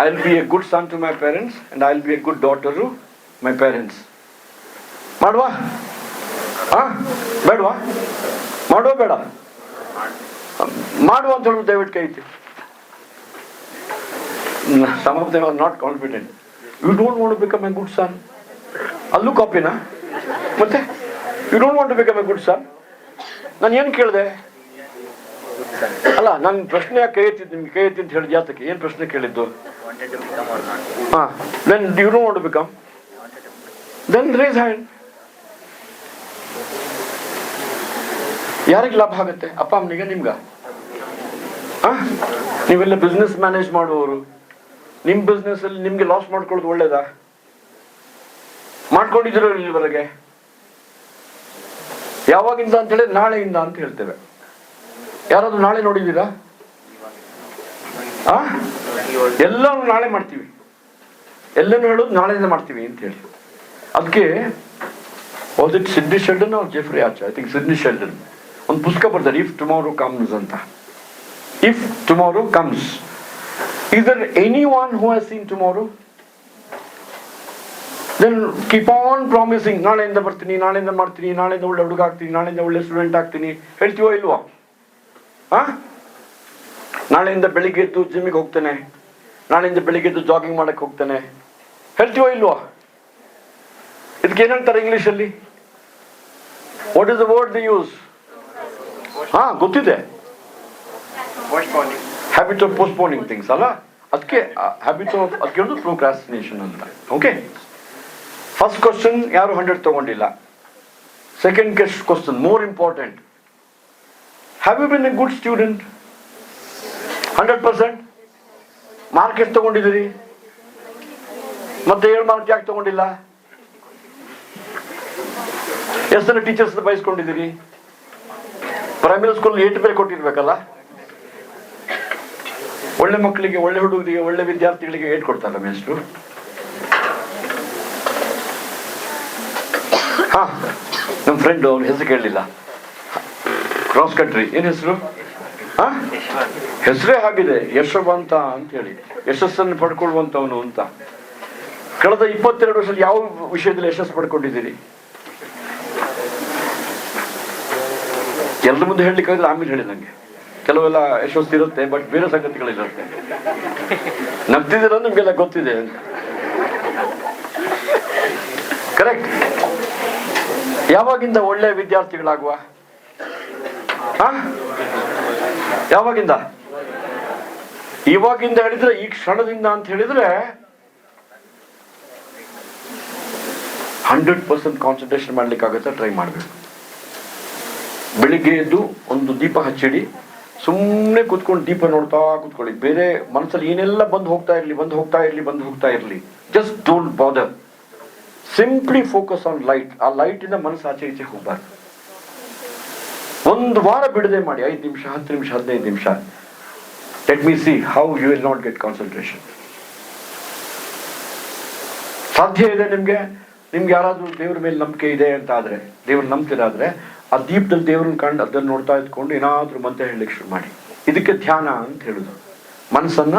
I will be a good son to my parents and I will be a good daughter to my parents. ಮಾಡುವ? ಬೇಡವಾ? ಮಾಡುವ ಬೇಡ? ಮಾಡುವ ಅಂತ ಹೇಳೋದು ದಯವಿಟ್ಟು ಕೈ ಐತಿ. Some of them are not confident. You don't want to become a good son. ಅಲ್ಲೂ ಕಾಪಿನಾ? ಮತ್ತೆ you don't want to become a good son. ನಾನು ಏನು ಕೇಳಿದೆ? ಅಲ್ಲ, ನಾನು ಪ್ರಶ್ನೆ ಕೈ ಎತ್ತಿದ್ದು ನಿಮ್ಗೆ ಕೈ ಎತ್ತಿ ಅಂತ ಹೇಳಿ ಜಾತಕ್ಕೆ ಏನು ಪ್ರಶ್ನೆ ಕೇಳಿದ್ದು? Then you don't want to become, then raise hand. ಯಾರಿಗೆ ಲಾಭ ಆಗುತ್ತೆ? ಅಪ್ಪ ಅಮ್ಮನಿಗೆ, ನಿಮ್ಗ? ನೀವೆಲ್ಲ ಬಿಸ್ನೆಸ್ ಮ್ಯಾನೇಜ್ ಮಾಡುವವರು, ನಿಮ್ಮ ಬಿಸ್ನೆಸ್ ಅಲ್ಲಿ ನಿಮ್ಗೆ ಲಾಸ್ ಮಾಡ್ಕೊಳ್ಳೋದು ಒಳ್ಳೇದಾ? ಮಾಡ್ಕೊಂಡಿದ್ದೀರೋ ಇಲ್ಲಿವರೆಗೆ? ಯಾವಾಗಿಂದ ಅಂತ ಹೇಳಿ ನಾಳೆಯಿಂದ ಅಂತ ಹೇಳ್ತೇವೆ. ಯಾರಾದ್ರೂ ನಾಳೆ ನೋಡಿದ್ದೀರಾ? ಎಲ್ಲರೂ ನಾಳೆ ಮಾಡ್ತೀವಿ, ಎಲ್ಲನೂ ಹೇಳೋದು ನಾಳೆಯಿಂದ ಮಾಡ್ತೀವಿ ಅಂತ ಹೇಳಿ. ಅದಕ್ಕೆ was it Sidney Sheldon or Jeffrey Archer? I think Sidney Sheldon ಒಂದು ಪುಸ್ತಕ ಬರ್ತಾರೆ, ಇಫ್ ಟುಮಾರೋ ಕಮ್ಸ್ ಅಂತ. If tomorrow comes, is there anyone who has seen tomorrow? Then keep on promising. ನಾಳೆಯಿಂದ ಬರ್ತೀನಿ, ನಾಳೆಯಿಂದ ಮಾಡ್ತೀನಿ, ನಾಳೆಯಿಂದ ಒಳ್ಳೆ ಹುಡುಗ ಆಗ್ತೀನಿ, ನಾಳೆಯಿಂದ ಒಳ್ಳೆ ಸ್ಟೂಡೆಂಟ್ ಆಗ್ತೀನಿ. ಹೇಳ್ತೀವೋ ಇಲ್ವೋ? ನಾಳೆಯಿಂದ ಬೆಳಿಗ್ಗೆ ಎದ್ದು ಜಿಮ್ಮಿಗೆ ಹೋಗ್ತೇನೆ, ನಾಳೆಯಿಂದ ಬೆಳಿಗ್ಗೆ ಎದ್ದು ಜಾಗಿಂಗ್ ಮಾಡಕ್ಕೆ ಹೋಗ್ತೇನೆ. ಹೇಳ್ತೀವೋ ಇಲ್ವೋ? ಇದಕ್ಕೆ ಏನಂತಾರೆ ಇಂಗ್ಲಿಷಲ್ಲಿ? What is the word the use? ಹಾ, ಗೊತ್ತಿದೆ. Postponing. Habit of postponing things ಅಲ್ಲ, ಅದಕ್ಕೆ ಹ್ಯಾಬಿಟ್ ಆಫ್ ಅದಕ್ಕೆ ಒಂದು ಪ್ರೋಕ್ರಾಸ್ಟಿನೇಷನ್ ಅಂತ. ಓಕೆ, ಫಸ್ಟ್ ಕ್ವಶನ್ ಯಾರು 100 ತಗೊಂಡಿಲ್ಲ. Second question more important. Have you been a good student? 100% mark ಎಷ್ಟು ತಗೊಂಡಿದ್ದೀರಿ? ಮತ್ತೆ 7 ಮಾರ್ಕ್ ಯಾಕೆ ತಗೊಂಡಿಲ್ಲ? ಎಷ್ಟು ಜನ ಟೀಚರ್ಸ್ ಬಯಸ್ಕೊಂಡಿದ್ದೀರಿ? ಪ್ರೈಮರಿ ಸ್ಕೂಲ್ 8 ಬೇರೆ ಕೊಟ್ಟಿರ್ಬೇಕಲ್ಲ. ಒಳ್ಳೆ ಮಕ್ಕಳಿಗೆ, ಒಳ್ಳೆ ಹುಡುಗರಿಗೆ, ಒಳ್ಳೆ ವಿದ್ಯಾರ್ಥಿಗಳಿಗೆ 8 ಕೊಡ್ತಾರೆ ಮೇಷ್ಟ್ರು. ಹಾ, ನಮ್ಮ ಫ್ರೆಂಡ್ ಅವ್ರ ಹೆಸರು ಕೇಳಲಿಲ್ಲ. ಕ್ರಾಸ್ ಕಂಟ್ರಿ ಏನ್ ಹೆಸರು? ಹೆಸರೇ ಆಗಿದೆ ಯಶವಂತ ಅಂತ ಹೇಳಿ, ಯಶಸ್ಸನ್ನು ಪಡ್ಕೊಳ್ಳುವಂತವನು ಅಂತ. ಕಳೆದ 22 ವರ್ಷದಲ್ಲಿ ಯಾವ ವಿಷಯದಲ್ಲಿ ಯಶಸ್ಸು ಪಡ್ಕೊಂಡಿದ್ದೀರಿ? ಎಲ್ಲರ ಮುಂದೆ ಹೇಳಲಿಕ್ಕೆ ಆಮೇಲೆ ಹೇಳಿ. ನಂಗೆ ಕೆಲವೆಲ್ಲ ಯಶಸ್ಸು ಇರುತ್ತೆ, ಬಟ್ ಬೇರೆ ಸಂಗತಿಗಳಿರುತ್ತೆ. ನಗ್ತಿದ್ದೀರ ನಿಮ್ಗೆಲ್ಲ ಗೊತ್ತಿದೆ ಅಂತ. ಕರೆಕ್ಟ್. ಯಾವಾಗಿಂದ ಒಳ್ಳೆ ವಿದ್ಯಾರ್ಥಿಗಳಾಗುವ? ಯಾವಾಗಿಂದ? ಇವಾಗಿಂದ ಹೇಳಿದ್ರೆ, ಈ ಕ್ಷಣದಿಂದ ಅಂತ ಹೇಳಿದ್ರೆ 100% ಕಾನ್ಸಂಟ್ರೇಷನ್ ಮಾಡ್ಲಿಕ್ಕಾಗತ್ತೆ. ಟ್ರೈ ಮಾಡ್ಬೇಕು. ಬೆಳಿಗ್ಗೆ ಎದ್ದು ಒಂದು ದೀಪ ಹಚ್ಚಿಡಿ, ಸುಮ್ಮನೆ ಕೂತ್ಕೊಂಡು ದೀಪ ನೋಡ್ತಾ ಕೂತ್ಕೊಳ್ಳಿ. ಬೇರೆ ಮನಸ್ಸಲ್ಲಿ ಏನೆಲ್ಲ ಬಂದು ಹೋಗ್ತಾ ಇರ್ಲಿ. Just don't bother. Simply focus on light. ಆ ಲೈಟ್ ಇಂದ ಮನಸ್ಸು ಆಚೆ ಈಚೆ ಹೋಗ್ಬಾರ್ದು. ಒಂದು ವಾರ ಬಿಡದೆ ಮಾಡಿ, 5 ನಿಮಿಷ, 10 ನಿಮಿಷ, 15 ನಿಮಿಷ. Let me see how you will not get concentration. ಸಾಧ್ಯ ಇದೆ ನಿಮ್ಗೆ ಯಾರಾದ್ರೂ ದೇವ್ರ ಮೇಲೆ ನಂಬಿಕೆ ಇದೆ ಅಂತ ಆದ್ರೆ, ದೇವ್ರ ನಂಬ್ತಿರಾದ್ರೆ, ಆ ದೀಪದಲ್ಲಿ ದೇವ್ರನ್ನ ಕಂಡು ಅದ್ರಲ್ಲಿ ನೋಡ್ತಾ ಇದ್ಕೊಂಡು ಏನಾದ್ರೂ ಮಂತ್ರ ಹೇಳಲಿಕ್ಕೆ ಶುರು ಮಾಡಿ. ಇದಕ್ಕೆ ಧ್ಯಾನ ಅಂತ ಹೇಳುದು, ಮನಸ್ಸನ್ನ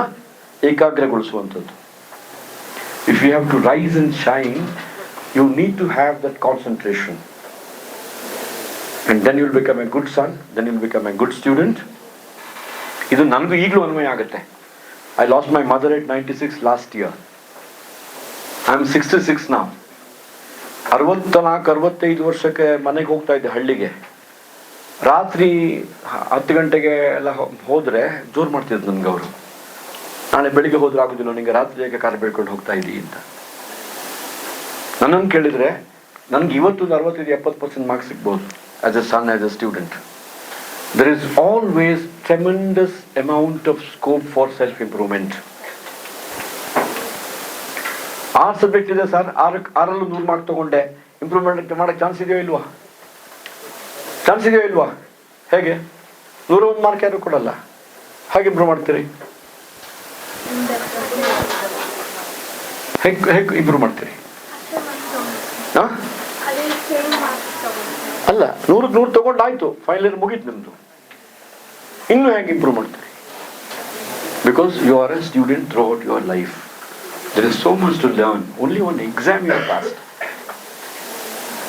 ಏಕಾಗ್ರಗೊಳಿಸುವಂಥದ್ದು. If you have to rise and shine, you need to have that concentration. And then you will become a good son, then you will become a good student. ಇದು ನನಗೂ ಈಗಲೂ ಅನ್ವಯ ಆಗುತ್ತೆ. I lost my mother at 96 last year. I am 66 now. 64-65 ವರ್ಷಕ್ಕೆ ಮನೆಗೆ ಹೋಗ್ತಾ ಇದ್ದೆ ಹಳ್ಳಿಗೆ. ರಾತ್ರಿ 10 ಗಂಟೆಗೆ ಎಲ್ಲ ಹೋದ್ರೆ ಜೋರು ಮಾಡ್ತಿದ್ರು ನನ್ಗೆ ಅವರು. ನಾಳೆ ಬೆಳಿಗ್ಗೆ ಹೋದ್ರೆ ಆಗುದಿಲ್ಲ, ನಿಂಗೆ ರಾತ್ರಿ ಯಾಕೆ ಕಾರ್ ಬೆಳ್ಕೊಂಡು ಹೋಗ್ತಾ ಇದ್ದೀವಿ ಅಂತ. ನನ್ನನ್ನು ಕೇಳಿದ್ರೆ ನನ್ಗೆ ಇವತ್ತು 65-70% ಮಾರ್ಕ್ಸ್ ಸಿಗ್ಬೋದು. As a son, as a student, there is always tremendous amount of scope for self-improvement. 6 subject ಇದೆ ಸರ್, 6ರಲ್ಲೂ 100 ಮಾರ್ಕ್ ತಗೊಂಡೆ, ಇಂಪ್ರೂವ್ಮೆಂಟ್ ಮಾಡಕ್ಕೆ ಚಾನ್ಸ್ ಇದೆಯೋ ಇಲ್ವಾ? ಹೇಗೆ? 101 ಮಾರ್ಕ್ ಯಾರು ಕೊಡಲ್ಲ. ಹಾಗೆ ಇಂಪ್ರೂವ್ ಮಾಡ್ತೀರಿ? ಹೇಗೆ ಇಂಪ್ರೂವ್ ಮಾಡ್ತೀರಿ? ಅಲ್ಲ, 100ಕ್ಕೆ 100 ತಗೊಂಡಾಯ್ತು, ಫೈನಲ್ ಇಯರ್ ಮುಗೀತು ನಿಮ್ದು. ಇನ್ನು ಹೇಗೆ ಇಂಪ್ರೂವ್ ಮಾಡ್ತೀರಿ? Because you are a student throughout your life. There is so much to learn. Only one exam you are passed.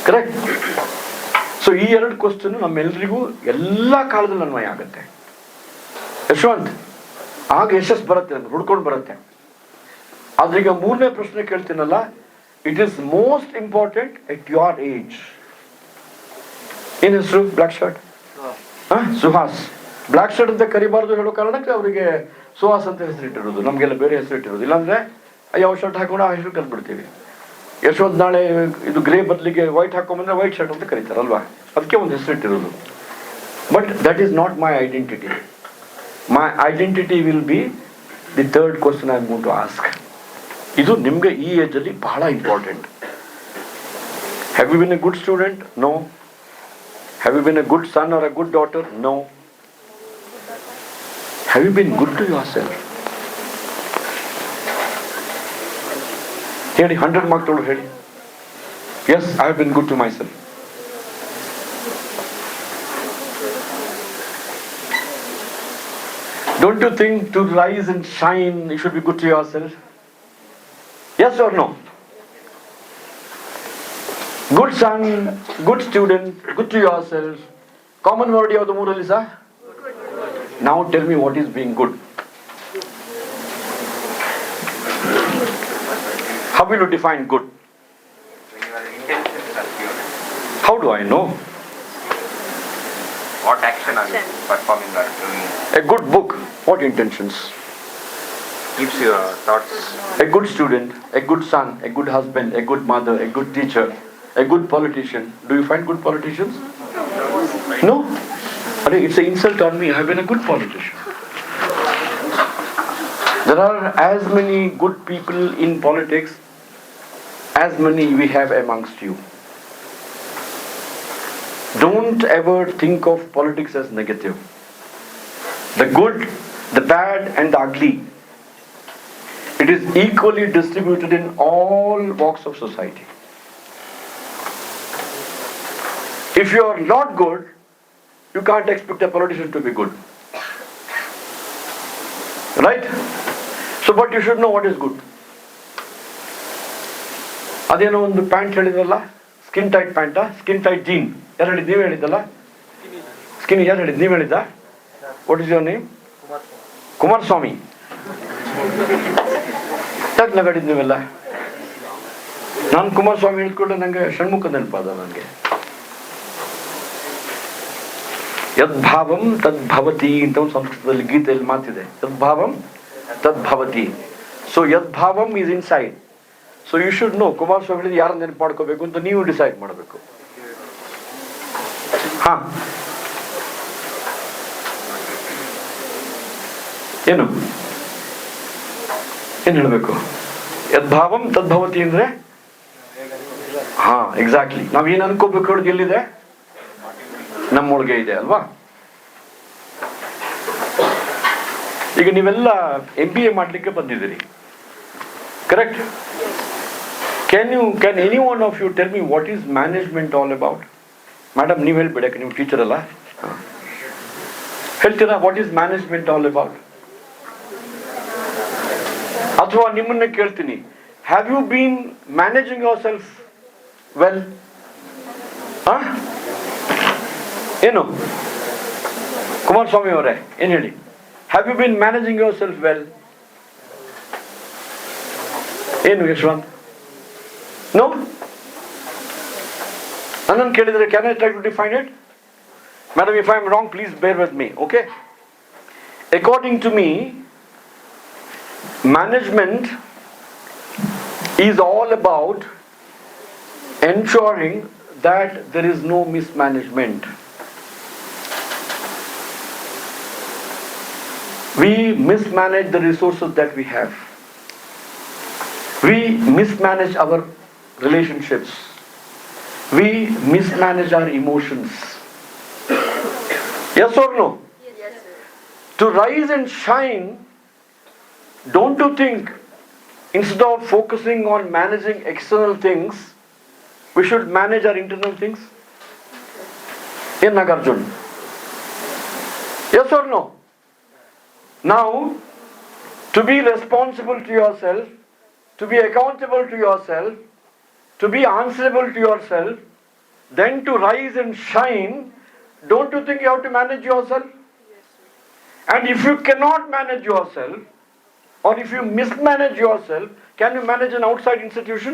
Correct. So ಈ 2 ಕ್ವಶನ್ ನಮ್ಮೆಲ್ಲರಿಗೂ ಎಲ್ಲ ಕಾಲದಲ್ಲಿ ಅನ್ವಯ ಆಗುತ್ತೆ. ಯಶವಂತ್, ಆಗ ಯಶಸ್ಸು ಬರುತ್ತೆ, ಹುಡ್ಕೊಂಡು ಬರುತ್ತೆ. ಆದ್ರೆ ಈಗ 3ನೇ ಪ್ರಶ್ನೆ ಕೇಳ್ತೀನಲ್ಲ, it is most important at your age. ಏನ್ ಹೆಸರು? Black shirt. Suhas. Black shirt ಅಂತ ಕರಿಬಾರ್ದು ಹೇಳೋ ಕಾರಣಕ್ಕೆ ಅವರಿಗೆ ಸುಹಾಸ್ ಅಂತ ಹೆಸರಿಟ್ಟಿರೋದು, ನಮಗೆಲ್ಲ ಬೇರೆ ಹೆಸರಿಟ್ಟಿರೋದು. ಇಲ್ಲಾಂದ್ರೆ ಯಾವ ಶರ್ಟ್ ಹಾಕೊಂಡು ಆ ಹೆಸರು ಕಲ್ತ್ಬಿಡ್ತೀವಿ. ಯಶವಂತ್ ನಾಳೆ ಇದು ಗ್ರೇ ಬದಲಿಗೆ ವೈಟ್ ಹಾಕೊಂಬಂದ್ರೆ ವೈಟ್ ಶರ್ಟ್ ಅಂತ ಕರೀತಾರಲ್ವಾ, ಅದಕ್ಕೆ ಒಂದು ಹೆಸರಿಟ್ಟಿರೋದು. But that is not my identity. My identity will be the 3rd question I am going to ask. ಇದು ನಿಮ್ಗೆ ಈ ಏಜ್ ಅಲ್ಲಿ ಬಹಳ important. Have you been a good student? No. Have you been a good son or a good daughter? No. Have you been good to yourself? ಹೇಳಿ, 100 mark ತೊಗೊಂಡು ಹೇಳಿ. Yes, I have been good to myself. Don't you think to rise and shine you should be good to yourself? Yes or no? Good son, good student, good to yourself. Common word ಯಾವುದು 3ಅಲ್ಲಿ sir? Now tell me what is being good. How will you define good? When you are in help you? How do I know? What action are you performing or doing? A good book. What intentions? Keeps your thoughts. A good student, a good son, a good husband, a good mother, a good teacher, a good politician. Do you find good politicians? No. It's an insult on me. I have been a good politician. There are as many good people in politics as many we have amongst you. Don't ever think of politics as negative. The good, the bad, and the ugly. It is equally distributed in all walks of society. If you are not good, you can't expect a politician to be good. Right? So, but you should know what is good. ಅದೇನೋ ಒಂದು pant ಹೇಳಿದ್ರಲ್ಲ, skin tight ಪ್ಯಾಂಟಾ, skin tight jean, ಯಾರು ಹೇಳಿದ್ದು? ನೀವು ಹೇಳಿದ್ದಲ್ಲ? Skin ಯಾರು ಹೇಳಿದ್ದು? ನೀವು ಹೇಳಿದ್ದ? What is your name? Kumaraswamy. ಯಾಕೆ ನಗಾಡಿದ್ದು ನೀವೆಲ್ಲ? ನಾನು ಕುಮಾರಸ್ವಾಮಿ ಹೇಳ್ಕೊಂಡ್ರೆ ನನಗೆ ಷಣ್ಮುಖ ನೆನಪಾದ. ನನಗೆ ಯದ್ಭಾವಂ ತದ್ಭವತಿ ಅಂತ ಒಂದು ಸಂಸ್ಕೃತದಲ್ಲಿ ಗೀತೆಯಲ್ಲಿ ಮಾತಿದೆ. ಯದ್ಭಾವಂ ತದ್ಭವತಿ. ಸೊ ಯದ್ಭಾವಂ is inside. So you should know Kumaraswamy ಯಾರು ನೆನಪು ಮಾಡ್ಕೋಬೇಕು ಅಂತ ನೀವು ಡಿಸೈಡ್ ಮಾಡಬೇಕು. ಹಾ, ಏನು ಹೇಳಬೇಕು? ಯದ್ಭಾವಂ ತದ್ಭವತಿ ಅಂದ್ರೆ ಹಾ, ಎಕ್ಸಾಕ್ಟ್ಲಿ. ನಾವೇನು ಅನ್ಕೋಬೇಕು ಹೇಳೋದು ಎಲ್ಲಿದೆ? ನಮ್ಮೊಳಗೆ ಇದೆ ಅಲ್ವಾ? ಈಗ ನೀವೆಲ್ಲ MBA ಮಾಡ್ಲಿಕ್ಕೆ ಬಂದಿದ್ದೀರಿ, correct? Can any one of you tell me what is management all about? Madam, ನೀವು ಹೇಳ್ಬೇಡಕ್ಕೆ, ನೀವು ಟೀಚರ್ ಅಲ್ಲ. ಹೇಳ್ತೀರಾ what is management all about? ಅಥವಾ ನಿಮ್ಮನ್ನ ಕೇಳ್ತೀನಿ, have you been managing yourself well? ಏನು ಕುಮಾರಸ್ವಾಮಿ ಅವರೇ, ಏನು ಹೇಳಿ? Have you been managing yourself well? ಏನು ಯಶವಂತ್? ನೋ. ನನ್ನನ್ನು ಕೇಳಿದರೆ can I try to define it? Madam, if I am wrong, please bear with me, okay? According to me, management is all about ensuring that there is no mismanagement. We mismanage the resources that we have. We mismanage our relationships. We mismanage our emotions. Yes or no? Yes, sir. To rise and shine, don't you think instead of focusing on managing external things, we should manage our internal things? In Nagarjun. Yes or no? Now, to be responsible to yourself, to be accountable to yourself, to be answerable to yourself, then to rise and shine, don't you think you have to manage yourself? Yes, sir. And if you cannot manage yourself, or if you mismanage yourself, can you manage an outside institution?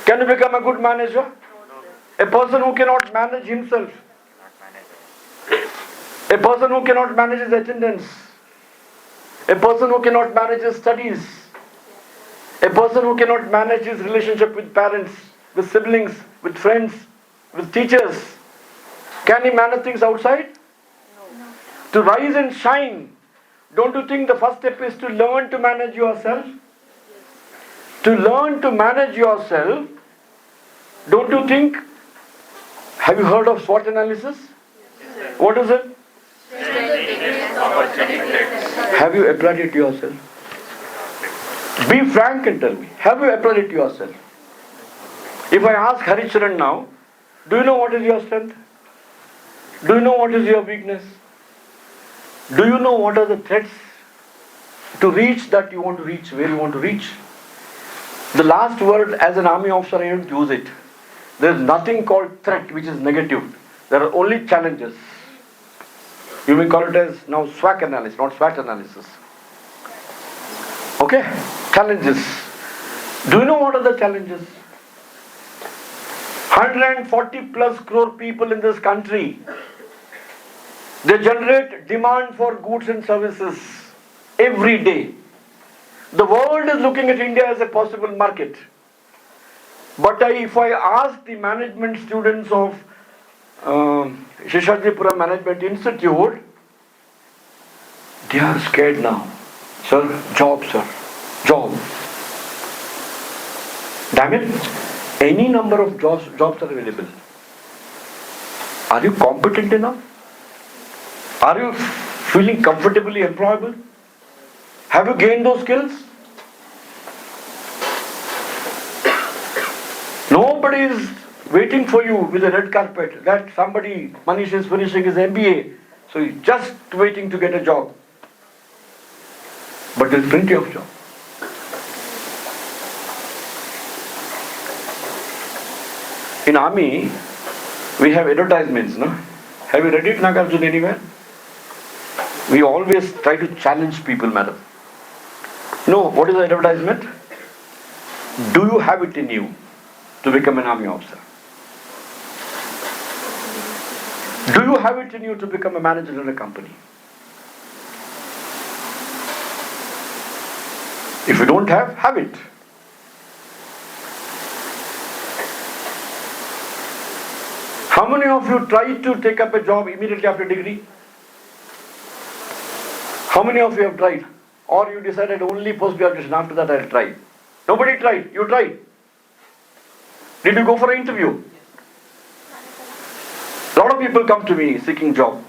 Can you become a good manager? A person who cannot manage himself, a person who cannot manage his attendance, a person who cannot manage his studies, a person who cannot manage his relationship with parents, with siblings, with friends, with teachers, can he manage things outside? No. To rise and shine, don't you think the first step is to learn to manage yourself? To learn to manage yourself, don't you think, have you heard of SWOT analysis? What is it? Have you applied it to yourself? Be frank and tell me, have you applied it to yourself? If I ask Haricharan now, do you know what is your strength? Do you know what is your weakness? Do you know what are the threats to reach that you want to reach, where you want to reach? The last word as an army officer, I don't use it. There is nothing called threat which is negative. There are only challenges. You may call it as now SWAT analysis, not SWAT analysis. Okay? Challenges. Do you know what are the challenges? 140 plus crore people in this country. They generate demand for goods and services every day. The world is looking at India as a possible market. But if I ask the management students of Shishajipura Management Institute, they are scared now. Sir, job, sir, job. Damn it, any number of jobs are available. Are you competent enough? Are you feeling comfortably employable? Have you gained those skills? Nobody is waiting for you with a red carpet. That somebody, Manish is finishing his MBA, so he's just waiting to get a job. But there's plenty of jobs. In army, we have advertisements, no? Have you read it, Nagarjun, anywhere? We always try to challenge people, madam. No, what is the advertisement? Do you have it in you to become an army officer? Do you have it in you to become a manager in a company? If you don't have it. How many of you tried to take up a job immediately after degree? How many of you have tried? Or you decided only post-graduation, after that I'll try. Nobody tried, you tried. Did you go for an interview? A lot of people come to me seeking job.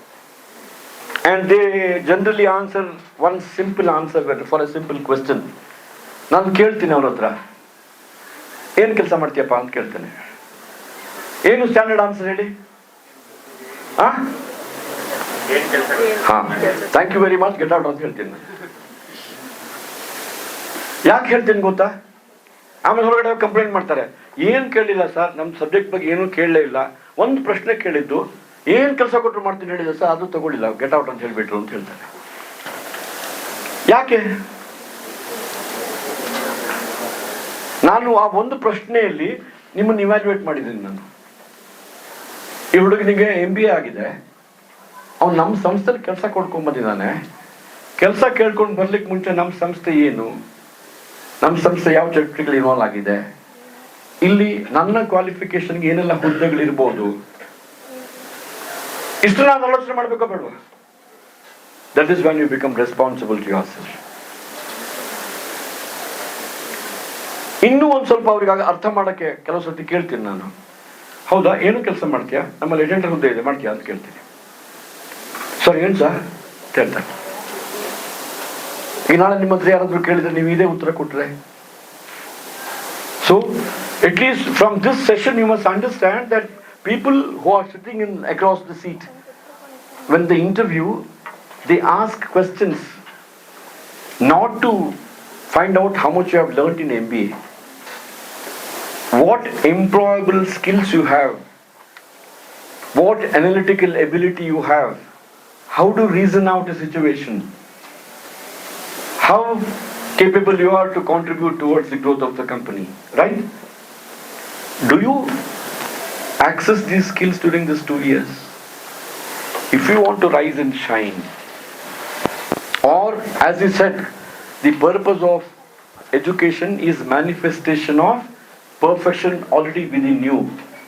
And they generally answer one simple answer for a simple question. ನಾನು ಕೇಳ್ತೀನಿ ಅವ್ರ ಹತ್ರ, ಏನು ಕೆಲಸ ಮಾಡ್ತೀಯಪ್ಪ ಅಂತ ಕೇಳ್ತೇನೆ. ಏನು standard answer ಹೇಳಿ? Thank you very much, get out ಅಂತ ಹೇಳ್ತೀನಿ ನಾನು. ಯಾಕೆ ಹೇಳ್ತೀನಿ ಗೊತ್ತಾ? ಆಮೇಲೆ ಹೊರಗಡೆ ಕಂಪ್ಲೇಂಟ್ ಮಾಡ್ತಾರೆ, ಏನು ಕೇಳಲಿಲ್ಲ ಸರ್, ನಮ್ಮ ಸಬ್ಜೆಕ್ಟ್ ಬಗ್ಗೆ ಏನೂ ಕೇಳಲೇ ಇಲ್ಲ, ಒಂದು ಪ್ರಶ್ನೆ ಕೇಳಿದ್ದು, ಏನು ಕೆಲಸ ಕೊಟ್ಟರು ಮಾಡ್ತೀನಿ ಹೇಳಿದೆ ಸರ್, ಅದು ತಗೊಳ್ಳಿಲ್ಲ, ಗೆಟ್ ಔಟ್ ಅಂತ ಹೇಳ್ಬಿಟ್ರು ಅಂತ ಹೇಳ್ತಾರೆ. ಯಾಕೆ? ನಾನು ಆ ಒಂದು ಪ್ರಶ್ನೆಯಲ್ಲಿ ನಿಮ್ಮನ್ನು ಇವ್ಯಾಲ್ಯೂಯೇಟ್ ಮಾಡಿದ್ದೀನಿ ನಾನು. ಈ ಹುಡುಗನಿಗೆ MBA ಆಗಿದೆ, ಅವ್ನು ನಮ್ಮ ಸಂಸ್ಥೆಯಲ್ಲಿ ಕೆಲಸ ಕೊಡ್ಕೊಂಡ್ಬಂದಿದ್ದಾನೆ. ಕೆಲಸ ಕೇಳ್ಕೊಂಡು ಬರ್ಲಿಕ್ಕೆ ಮುಂಚೆ ನಮ್ಮ ಸಂಸ್ಥೆ ಏನು, ನಮ್ಮ ಸಂಸ್ಥೆ ಯಾವ ಚಟುವಟಿಕೆಗಳು ಇನ್ವಾಲ್ವ್ ಆಗಿದೆ, ಇಲ್ಲಿ ನನ್ನ ಕ್ವಾಲಿಫಿಕೇಶನ್ಗೆ ಏನೆಲ್ಲ ಹುದ್ದೆಗಳಿರ್ಬೋದು, ಇಷ್ಟು ನಾನು ಆಲೋಚನೆ ಮಾಡಬೇಕೋ ಬೇಡವಾ? That is when you become responsible to yourself. ಇನ್ನೂ ಒಂದು ಸ್ವಲ್ಪ ಅವ್ರಿಗೆ ಅರ್ಥ ಮಾಡೋಕ್ಕೆ ಕೆಲವು ಸರ್ತಿ ಕೇಳ್ತೀನಿ ನಾನು, ಹೌದಾ ಏನು ಕೆಲಸ ಮಾಡ್ತೀಯಾ, ನಮ್ಮಲ್ಲಿ ಏಜೆಂಟರ್ ಹುದ್ದೆ ಇದೆ ಮಾಡ್ತೀಯಾ ಅಂತ ಕೇಳ್ತೀನಿ. ಸರ್ ಏನು ಸರ್ ಕೇಳ್ತಾರೆ. ಈಗ ನಾಳೆ ನಿಮ್ಮ ಹತ್ರ ಯಾರಾದರೂ ಕೇಳಿದ್ರೆ ನೀವು ಇದೇ ಉತ್ತರ ಕೊಟ್ಟರೆ, so at least from this session you must understand that people who are sitting in across the seat, when they interview, they ask questions not to find out how much you have learnt in MBA, what employable skills you have, what analytical ability you have, how to reason out a situation, how capable you are to contribute towards the growth of the company, right? Do you access these skills during these 2 years? If you want to rise and shine, or as he said, the purpose of education is manifestation of perfection already within you.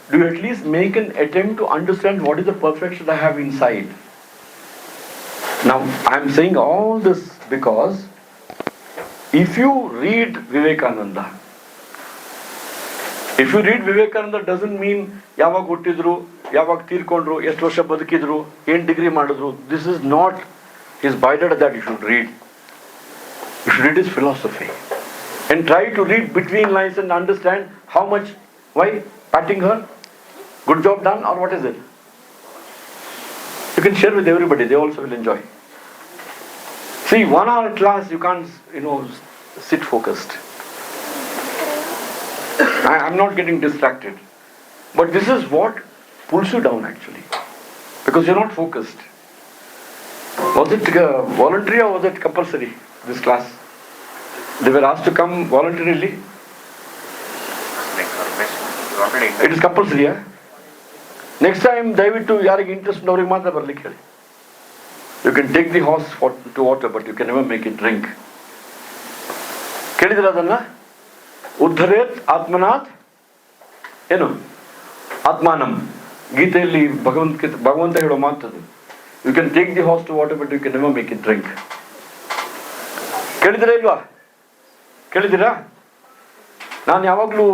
Do you at least make an attempt to understand what is the perfection I have inside? Now, I am saying all this because if you read Vivekananda doesn't mean ಯಾವಾಗ ಹುಟ್ಟಿದ್ರು, ಯಾವಾಗ ತೀರ್ಕೊಂಡ್ರು, ಎಷ್ಟು ವರ್ಷ ಬದುಕಿದ್ರು, ಏನು degree ಮಾಡಿದ್ರು. This is not his biodata that you should read. You should read his philosophy and try to read between lines and understand how much, why patting her, good job done, or what is it. You can share with everybody, they also will enjoy. See, 1 hour class you can't sit focused. I'm not getting distracted, but this is what pulls you down actually, because you're not focused. Was it voluntary or was it compulsory, this class? They were asked to come voluntarily. Like our best, already it is ಕಂಪಲ್ಸರಿಯಾ? Next time ದಯವಿಟ್ಟು ಯಾರಿಗೆ interest ಅವ್ರಿಗೆ ಮಾತ್ರ ಬರ್ಲಿಕ್ಕೆ ಹೇಳಿ. You can take the horse to water but you can never make it drink. ಕೇಳಿದ್ರೆ ಅದನ್ನ ಉದ್ಧರೇತ್ ಆತ್ಮನಾಥ್ ಏನು ಆತ್ಮಾನಂ, ಗೀತೆಯಲ್ಲಿ ಭಗವಂತ ಹೇಳೋ ಮಾತದು. You can take the horse to water but you can never make it drink. ಕೇಳಿದಿರಾ ಇಲ್ವಾ? ಕೇಳಿದ್ದೀರಾ? ನಾನು ಯಾವಾಗಲೂ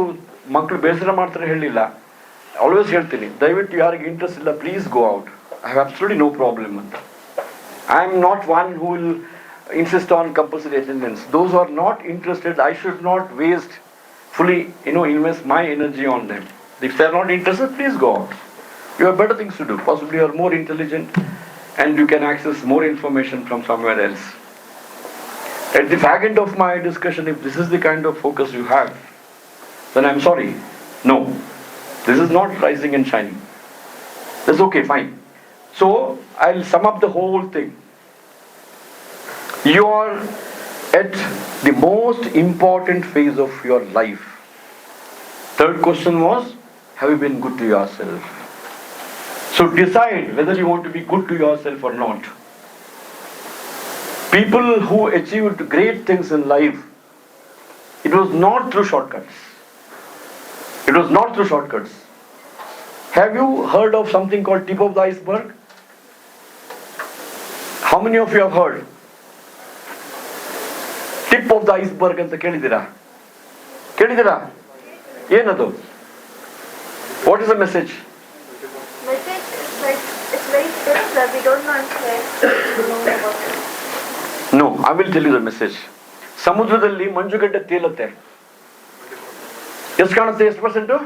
ಮಕ್ಕಳು ಬೇಸರ ಮಾಡ್ತಾರೆ ಹೇಳಿಲ್ಲ, ಆಲ್ವೇಸ್ ಹೇಳ್ತೀನಿ, ದಯವಿಟ್ಟು ಯಾರಿಗೆ ಇಂಟ್ರೆಸ್ಟ್ ಇಲ್ಲ please go out, I have absolutely no problem ಅಂತ. I am not one who will insist on compulsory attendance. Those who are not interested, I should not waste fully, invest my energy on them. If they are not interested, please go out. You have better things to do. Possibly you are more intelligent and you can access more information from somewhere else. At the fag end of my discussion, if this is the kind of focus you have, then I'm sorry. No, this is not rising and shining. That's okay, fine. So I'll sum up the whole thing. You are at the most important phase of your life. Third question was, have you been good to yourself? So decide whether you want to be good to yourself or not. People who achieved great things in life, it was not through shortcuts. It was not through shortcuts. Have you heard of something called tip of the iceberg? How many of you have heard? Tip of the iceberg ಅಂತ ಕೇಳಿದ್ದೀರಾ? ಏನದು? What is the message? Message is like, it's very simple. We don't want to know about it. No, I will tell you the message. ಸಮುದ್ರದಲ್ಲಿ ಮಂಜುಗಡ್ಡೆ ತೇಲುತ್ತೆ. ಎಷ್ಟು ಕಾಣುತ್ತೆ? ಎಷ್ಟು percent?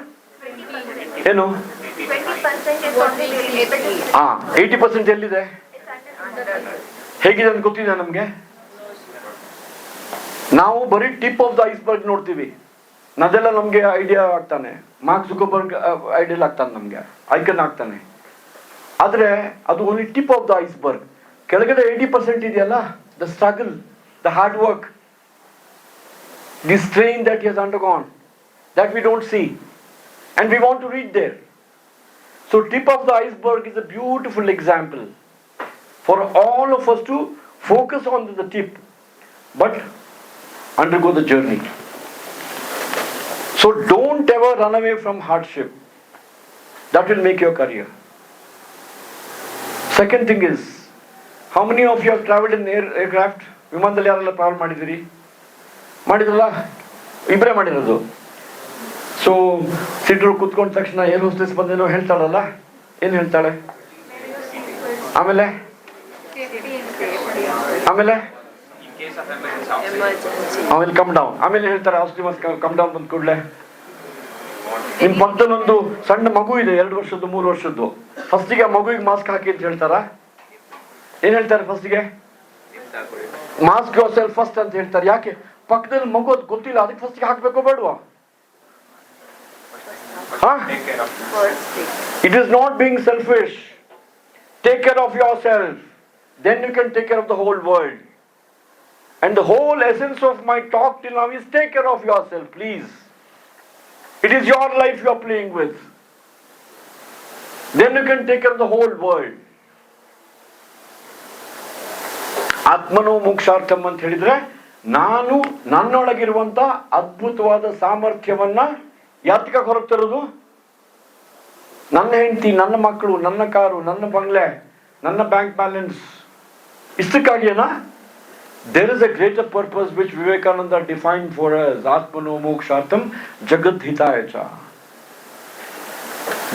ಏನು? 20% is only able to see. 80% ಎಲ್ಲಿದೆ? It's under. ಹೇಗಿದೆ ಅಂತ ಗೊತ್ತಿದೆ ನಮಗೆ? ನಾವು ಬರೀ ಟಿಪ್ ಆಫ್ ದ ಐಸ್ಬರ್ಗ್ ನೋಡ್ತೀವಿ. ಅದೆಲ್ಲ ನಮಗೆ ಐಡಿಯಾ ಆಗ್ತಾನೆ, ಮಾರ್ಕ್ ಜುಕರ್ಬರ್ಗ್ ಐಡಿಯಲ್ ಆಗ್ತಾನೆ, ನಮಗೆ ಐಕನ್ ಆಗ್ತಾನೆ. ಆದರೆ ಅದು only tip of the iceberg. ಕೆಳಗಡೆ 80% ಇದೆಯಲ್ಲ, the struggle, the hard work, the strain that he has undergone, that we don't see and we want to reach there. So tip of the iceberg is a beautiful example for all of us to focus on the tip but undergo the journey. So don't ever run away from hardship. That will make your career. Second thing is, how many of you have traveled in aircraft? ವಿಮಾನದಲ್ಲಿ ಯಾರೆಲ್ಲ travel ಮಾಡಿದಿರಿ? ಮಾಡಿದ್ರಲ್ಲ? ಇಬ್ಬರೇ ಮಾಡಿರೋದು. So seater ಕೂತ್ಕೊಂಡ ತಕ್ಷಣ air hostess ಬಂದೇನೋ ಹೇಳ್ತಾಳಲ್ಲ, ಏನು ಹೇಳ್ತಾಳೆ? ಆಮೇಲೆ ಆಮೇಲೆ ಕಮ್ ಡೌನ್. ಆಮೇಲೆ ಹೇಳ್ತಾರೆ ಆಸ್ಟ್ರಿ ಮಸ್ಟ್ ಕಮ್ ಡೌನ್ ಬಂದ ಕೂಡಲೇ. ನಿಮ್ಮ ಪಕ್ಕದಲ್ಲೊಂದು ಸಣ್ಣ ಮಗು ಇದೆ, 2 ವರ್ಷದ್ದು 3 ವರ್ಷದ್ದು. ಫಸ್ಟಿಗೆ ಆ ಮಗುವಿಗೆ ಮಾಸ್ಕ್ ಹಾಕಿ ಅಂತ ಹೇಳ್ತಾರ? ಏನ್ ಹೇಳ್ತಾರೆ ಫಸ್ಟಿಗೆ? ಮಾಸ್ಕ್ ಯೋರ್ ಸೆಲ್ಫ್ ಫಸ್ಟ್ ಅಂತ ಹೇಳ್ತಾರೆ. ಯಾಕೆ? ಪಕ್ಕದಲ್ಲಿ ಮಗು ಅದು ಗೊತ್ತಿಲ್ಲ, ಅದಕ್ಕೆ ಫಸ್ಟಿಗೆ ಹಾಕ್ಬೇಕೋ ಬೇಡವಾ? It is not being selfish. Take care of yourself, then you can take care of the whole world. And the whole essence of my talk till now is take care of yourself, please. It is your life you are playing with. Then you can take care of the whole world. ಆತ್ಮನೋ ಮೋಕ್ಷಾರ್ಥಂ ಅಂತ ಹೇಳಿದ್ರೆ, ನಾನು ನನ್ನೊಳಗಿರುವಂತ ಅದ್ಭುತವಾದ ಸಾಮರ್ಥ್ಯವನ್ನ ಯಾತಕ ಹೊರಗೆ ತರೋದು? ನನ್ನ ಹೆಂಡತಿ, ನನ್ನ ಮಕ್ಕಳು, ನನ್ನ ಕಾರು, ನನ್ನ ಬಂಗ್ಲೆ, ನನ್ನ ಬ್ಯಾಂಕ್ ಬ್ಯಾಲೆನ್ಸ್, ಇಷ್ಟಕ್ಕಾಗಿಯೇನಾ? There is a greater purpose which Vivekananda define for us. ಆತ್ಮನೋ ಮೋಕ್ಷಾರ್ಥಂ ಜಗತ್ ಹಿತಾಯ ಚ.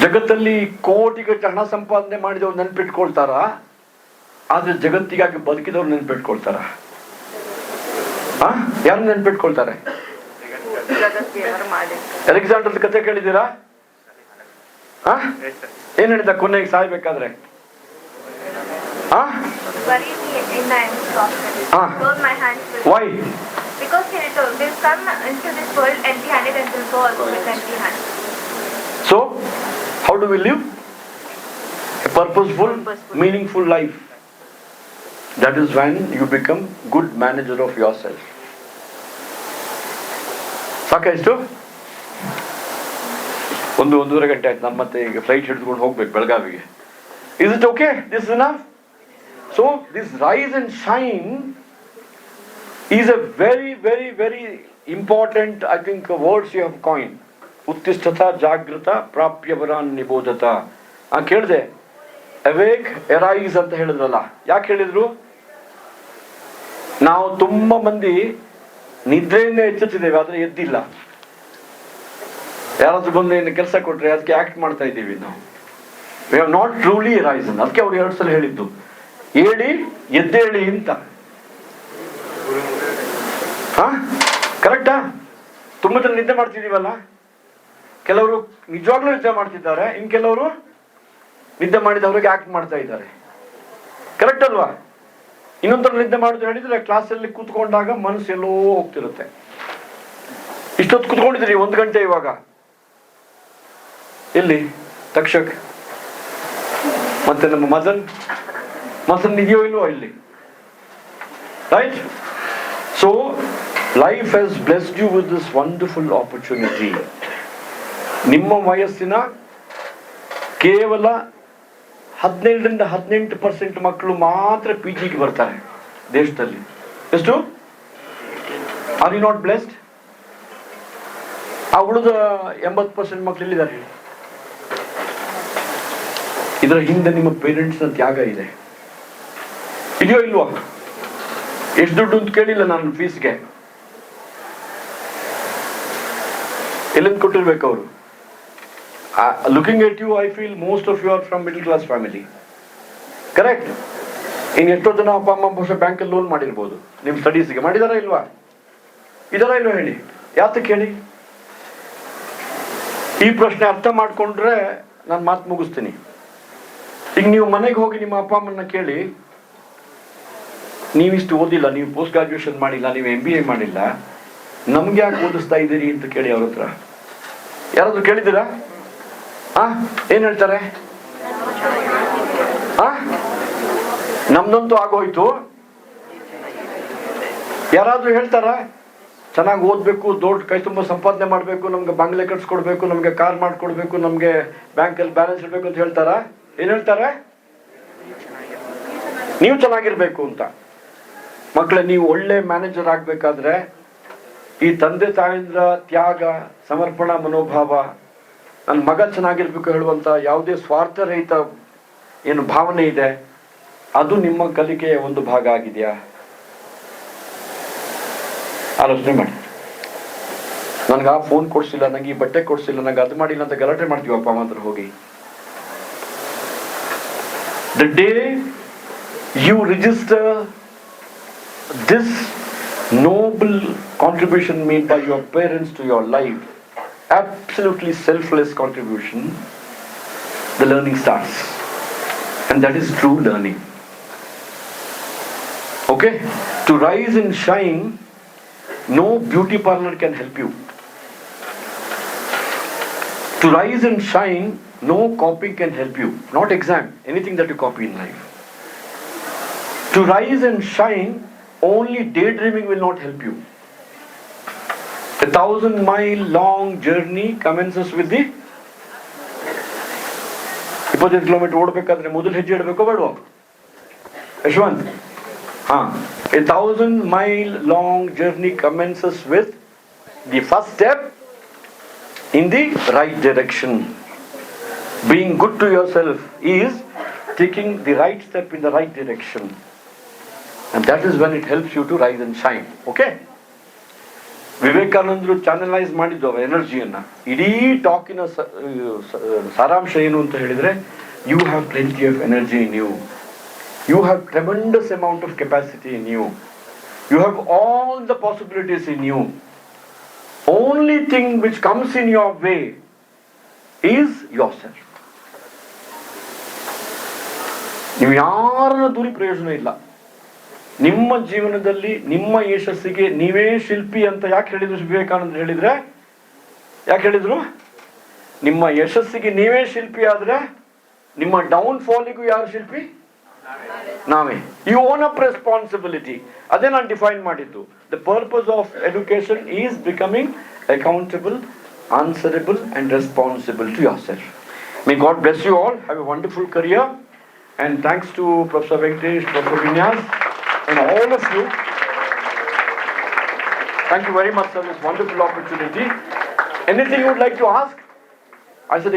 ಜಗತ್ತಲ್ಲಿ ಕೋಟಿಗಟ್ಟಲೆ ಹಣ ಸಂಪಾದನೆ ಮಾಡಿದವ್ರು ನೆನ್ಪಿಟ್ಕೊಳ್ತಾರ, ಆದ್ರೆ ಜಗತ್ತಿಗಾಗಿ ಬದುಕಿದವ್ರು ನೆನ್ಪಿಟ್ಕೊಳ್ತಾರ? ಯಾರು ನೆನ್ಪಿಟ್ಕೊಳ್ತಾರೆ? ಅಲೆಕ್ಸಾಂಡರ್ ಕಥೆ ಕೇಳಿದ್ದೀರಾ? ಏನ್ ಹೇಳಿದ ಕೊನೆಗೆ ಸಾಯ್ಬೇಕಾದ್ರೆ? Why? Because he told, "Will come into this world empty-handed and will go also with empty hands." So, how do we live a purposeful, meaningful life? That is when you become good manager of yourself. ಸಾಕಾಯ್ತು? 1-1.5 ಗಂಟೆ ಆಯ್ತು. ನಾನು ಮತ್ತೆ ಈಗ flight ಹಿಡಿದುಕೊಂಡು ಹೋಗ್ಬೇಕು ಬೆಳಗಾವಿಗೆ. Is it okay? This enough? So this rise and shine is a very very very important, I think, words you have coin. ಉತ್ತಿಷ್ಠತ ಜಾಗೃತ ಪ್ರಾಪ್ಯವರಾನ್ ನಿಬೋಧತ. ಕೇಳಿದೆ, ಅವೇಕ್ ಎರೈಸ್ ಅಂತ ಹೇಳಿದ್ರಲ್ಲ, ಯಾಕೆ ಹೇಳಿದ್ರು? ನಾವು ತುಂಬಾ ಮಂದಿ ನಿದ್ರೆಯಿಂದ ಎಚ್ಚುತ್ತಿದ್ದೇವೆ, ಆದ್ರೆ ಎದ್ದಿಲ್ಲ. ಯಾರಾದ್ರೂ ಬಂದು ಏನು ಕೆಲಸ ಕೊಟ್ರೆ ಅದಕ್ಕೆ ಆಕ್ಟ್ ಮಾಡ್ತಾ ಇದ್ದೀವಿ ನಾವು. We have not truly resin. ಅದಕ್ಕೆ ಅವ್ರು 2 ಸಲ ಹೇಳಿದ್ದು, ಹೇಳಿ ಎದ್ದೇಳಿ ಅಂತ. ಕರೆಕ್ಟಾ? ತುಂಬಾ ಜನ ನಿದ್ದೆ ಮಾಡ್ತಿದೀವಲ್ಲ. ಕೆಲವರು ನಿಜವಾಗ್ಲೂ ನಿದ್ದೆ ಮಾಡ್ತಿದ್ದಾರೆ, ಇನ್ ಕೆಲವರು ನಿದ್ದೆ ಮಾಡಿದವ್ರಿಗೆ ಆಕ್ಟ್ ಮಾಡ್ತಾ ಇದ್ದಾರೆ. ಕರೆಕ್ಟ್ ಅಲ್ವಾ? ಇನ್ನೊಂಥರ ನಿದ್ದೆ ಮಾಡುದು ಹೇಳಿದ್ರೆ, ಕ್ಲಾಸಲ್ಲಿ ಕೂತ್ಕೊಂಡಾಗ ಮನಸ್ಸು ಎಲ್ಲೋ ಹೋಗ್ತಿರುತ್ತೆ. ಇಷ್ಟೊತ್ತು ಕೂತ್ಕೊಂಡಿದ್ರಿ 1 ಗಂಟೆ, ಇವಾಗ ಎಲ್ಲಿ ತಕ್ಷಕ್ ಮತ್ತೆ ನಮ್ಮ ಮಸನ್ ಇದೆಯೋ ಇಲ್ವೋ ಇಲ್ಲಿ, right? So life has blessed you with this wonderful opportunity. ನಿಮ್ಮ ವಯಸ್ಸಿನ ಕೇವಲ 17% ಮಕ್ಕಳು ಮಾತ್ರ PGಗೆ ಬರ್ತಾರೆ ದೇಶದಲ್ಲಿ. ಎಷ್ಟು? Are you not blessed? ಆ ಉಳಿದ 80% ಮಕ್ಕಳು ಎಲ್ಲಿದ್ದಾರೆ? ಇದರ ಹಿಂದೆ ನಿಮ್ಮ ಪೇರೆಂಟ್ಸ್ನ ತ್ಯಾಗ ಇದೆ, ಇದೆಯೋ ಇಲ್ವೋ? ಎಷ್ಟು ದುಡ್ಡು ಅಂತ ಕೇಳಿಲ್ಲ ನಾನು ಫೀಸ್ಗೆ. ಎಲ್ಲಿಂದ ಕೊಟ್ಟಿರ್ಬೇಕು ಅವರು? Looking at you, I feel most of you are from middle class family. Correct? ಇನ್ನು ಎಷ್ಟೋ ಜನ ಅಪ್ಪ ಅಮ್ಮ ಬಹುಶಃ ಬ್ಯಾಂಕಲ್ಲಿ ಲೋನ್ ಮಾಡಿರ್ಬೋದು ನಿಮ್ಮ ಸ್ಟಡೀಸ್ಗೆ. ಮಾಡಿದಾರ ಇಲ್ವಾ? ಹೇಳಿ, ಯಾತಕ್ಕೆ ಹೇಳಿ? ಈ ಪ್ರಶ್ನೆ ಅರ್ಥ ಮಾಡ್ಕೊಂಡ್ರೆ ನಾನು ಮಾತು ಮುಗಿಸ್ತೀನಿ. ಈಗ ನೀವು ಮನೆಗೆ ಹೋಗಿ ನಿಮ್ಮ ಅಪ್ಪ ಅಮ್ಮನ ಕೇಳಿ, ನೀವಿಷ್ಟು ಓದಿಲ್ಲ, ನೀವು ಪೋಸ್ಟ್ ಗ್ರಾಜುಯೇಷನ್ ಮಾಡಿಲ್ಲ, ನೀವು MBA ಮಾಡಿಲ್ಲ, ನಮ್ಗೆ ಯಾಕೆ ಓದಿಸ್ತಾ ಇದ್ದೀರಿ ಅಂತ ಕೇಳಿ ಅವ್ರ ಹತ್ರ. ಯಾರಾದ್ರೂ ಕೇಳಿದ್ದೀರಾ? ಏನ್ ಹೇಳ್ತಾರೆ? ನಮ್ದಂತೂ ಆಗೋಯ್ತು. ಯಾರಾದ್ರೂ ಹೇಳ್ತಾರ ಚೆನ್ನಾಗಿ ಓದ್ಬೇಕು, ದೊಡ್ಡ ಕೈ ತುಂಬ ಸಂಪಾದನೆ ಮಾಡ್ಬೇಕು, ನಮ್ಗೆ ಬಂಗ್ಲೆ ಕಟ್ಸ್ಕೊಡ್ಬೇಕು, ನಮ್ಗೆ ಕಾರ್ ಮಾಡ್ಕೊಡ್ಬೇಕು, ನಮ್ಗೆ ಬ್ಯಾಂಕಲ್ಲಿ ಬ್ಯಾಲೆನ್ಸ್ ಇರ್ಬೇಕು ಅಂತ ಹೇಳ್ತಾರ? ಏನ್ ಹೇಳ್ತಾರೆ? ನೀವು ಚೆನ್ನಾಗಿರ್ಬೇಕು ಅಂತ. ಮಕ್ಕಳೇ, ನೀವು ಒಳ್ಳೆ ಮ್ಯಾನೇಜರ್ ಆಗ್ಬೇಕಾದ್ರೆ ಈ ತಂದೆ ತಾಯಿಂದ ತ್ಯಾಗ, ಸಮರ್ಪಣಾ ಮನೋಭಾವ, ನನ್ನ ಮಗ ಚೆನ್ನಾಗಿರ್ಬೇಕು ಹೇಳುವಂತ ಯಾವುದೇ ಸ್ವಾರ್ಥರಹಿತ ಏನು ಭಾವನೆ ಇದೆ, ಅದು ನಿಮ್ಮ ಕಲಿಕೆಯ ಒಂದು ಭಾಗ ಆಗಿದೆಯಾ? ಆಲೋಚನೆ ಮಾಡಿ. ನನ್ಗೆ ಆ ಫೋನ್ ಕೊಡ್ಸಿಲ್ಲ, ನಂಗೆ ಈ ಬಟ್ಟೆ ಕೊಡ್ಸಿಲ್ಲ, ನಂಗೆ ಅದು ಮಾಡಿಲ್ಲ ಅಂತ ಗಲಾಟೆ ಮಾಡ್ತೀವಿ ಅಪ್ಪ ಅಮ್ಮ ಹತ್ರ ಹೋಗಿ. The day you register this noble contribution made by your parents to your life, absolutely selfless contribution, the learning starts, and that is true learning. Okay? To rise and shine, no beauty parlor can help you. To rise and shine, no copy can help you, not exam, anything that you copy in life. To rise and shine, only daydreaming will not help you. 1,000-mile long journey commences with the 25 kilometre ಓಡಬೇಕಾದ್ರೆ ಮೊದಲು ಹೆಜ್ಜೆ ಇಡಬೇಕೋ ಬೇಡವೋ Yashwant? 1,000-mile long journey commences with the first step in the right direction. Being good to yourself is taking the right step in the right direction. And that is when it helps you to rise and shine. Okay? ವಿವೇಕಾನಂದರು channelise ಮಾಡಿದ್ದು ಎನರ್ಜಿಯನ್ನ. ಇಡೀ ಟಾಕಿನ ಸಾರಾಂಶ ಏನು ಅಂತ ಹೇಳಿದ್ರೆ, you have plenty of energy in you, you have tremendous amount of capacity in you, you have all the possibilities in you. Only thing which comes in your way is yourself. ನೀವು ಯಾರನ್ನ ದೂರಿ ಪ್ರಯೋಜನ ಇಲ್ಲ. ನಿಮ್ಮ ಜೀವನದಲ್ಲಿ ನಿಮ್ಮ ಯಶಸ್ಸಿಗೆ ನೀವೇ ಶಿಲ್ಪಿ ಅಂತ ಯಾಕೆ ಹೇಳಿದ್ರು ವಿವೇಕಾನಂದರು? ಹೇಳಿದ್ರೆ ಯಾಕೆ ಹೇಳಿದ್ರು? ನಿಮ್ಮ ಯಶಸ್ಸಿಗೆ ನೀವೇ ಶಿಲ್ಪಿ ಆದ್ರೆ ನಿಮ್ಮ ಡೌನ್ ಫಾಲಿಗೂ ಯಾರು ಶಿಲ್ಪಿ? ನಾವೇ. You own up responsibility. ಅದೇ ನಾನು ಡಿಫೈನ್ ಮಾಡಿದ್ದು. The purpose of education is becoming accountable answerable and responsible to yourself. May God bless you all. Have a wonderful career. And thanks to Professor Venkatesh, Professor Vinyas, and all of you. Thank you very much for this wonderful opportunity. Anything you would like to ask? I said.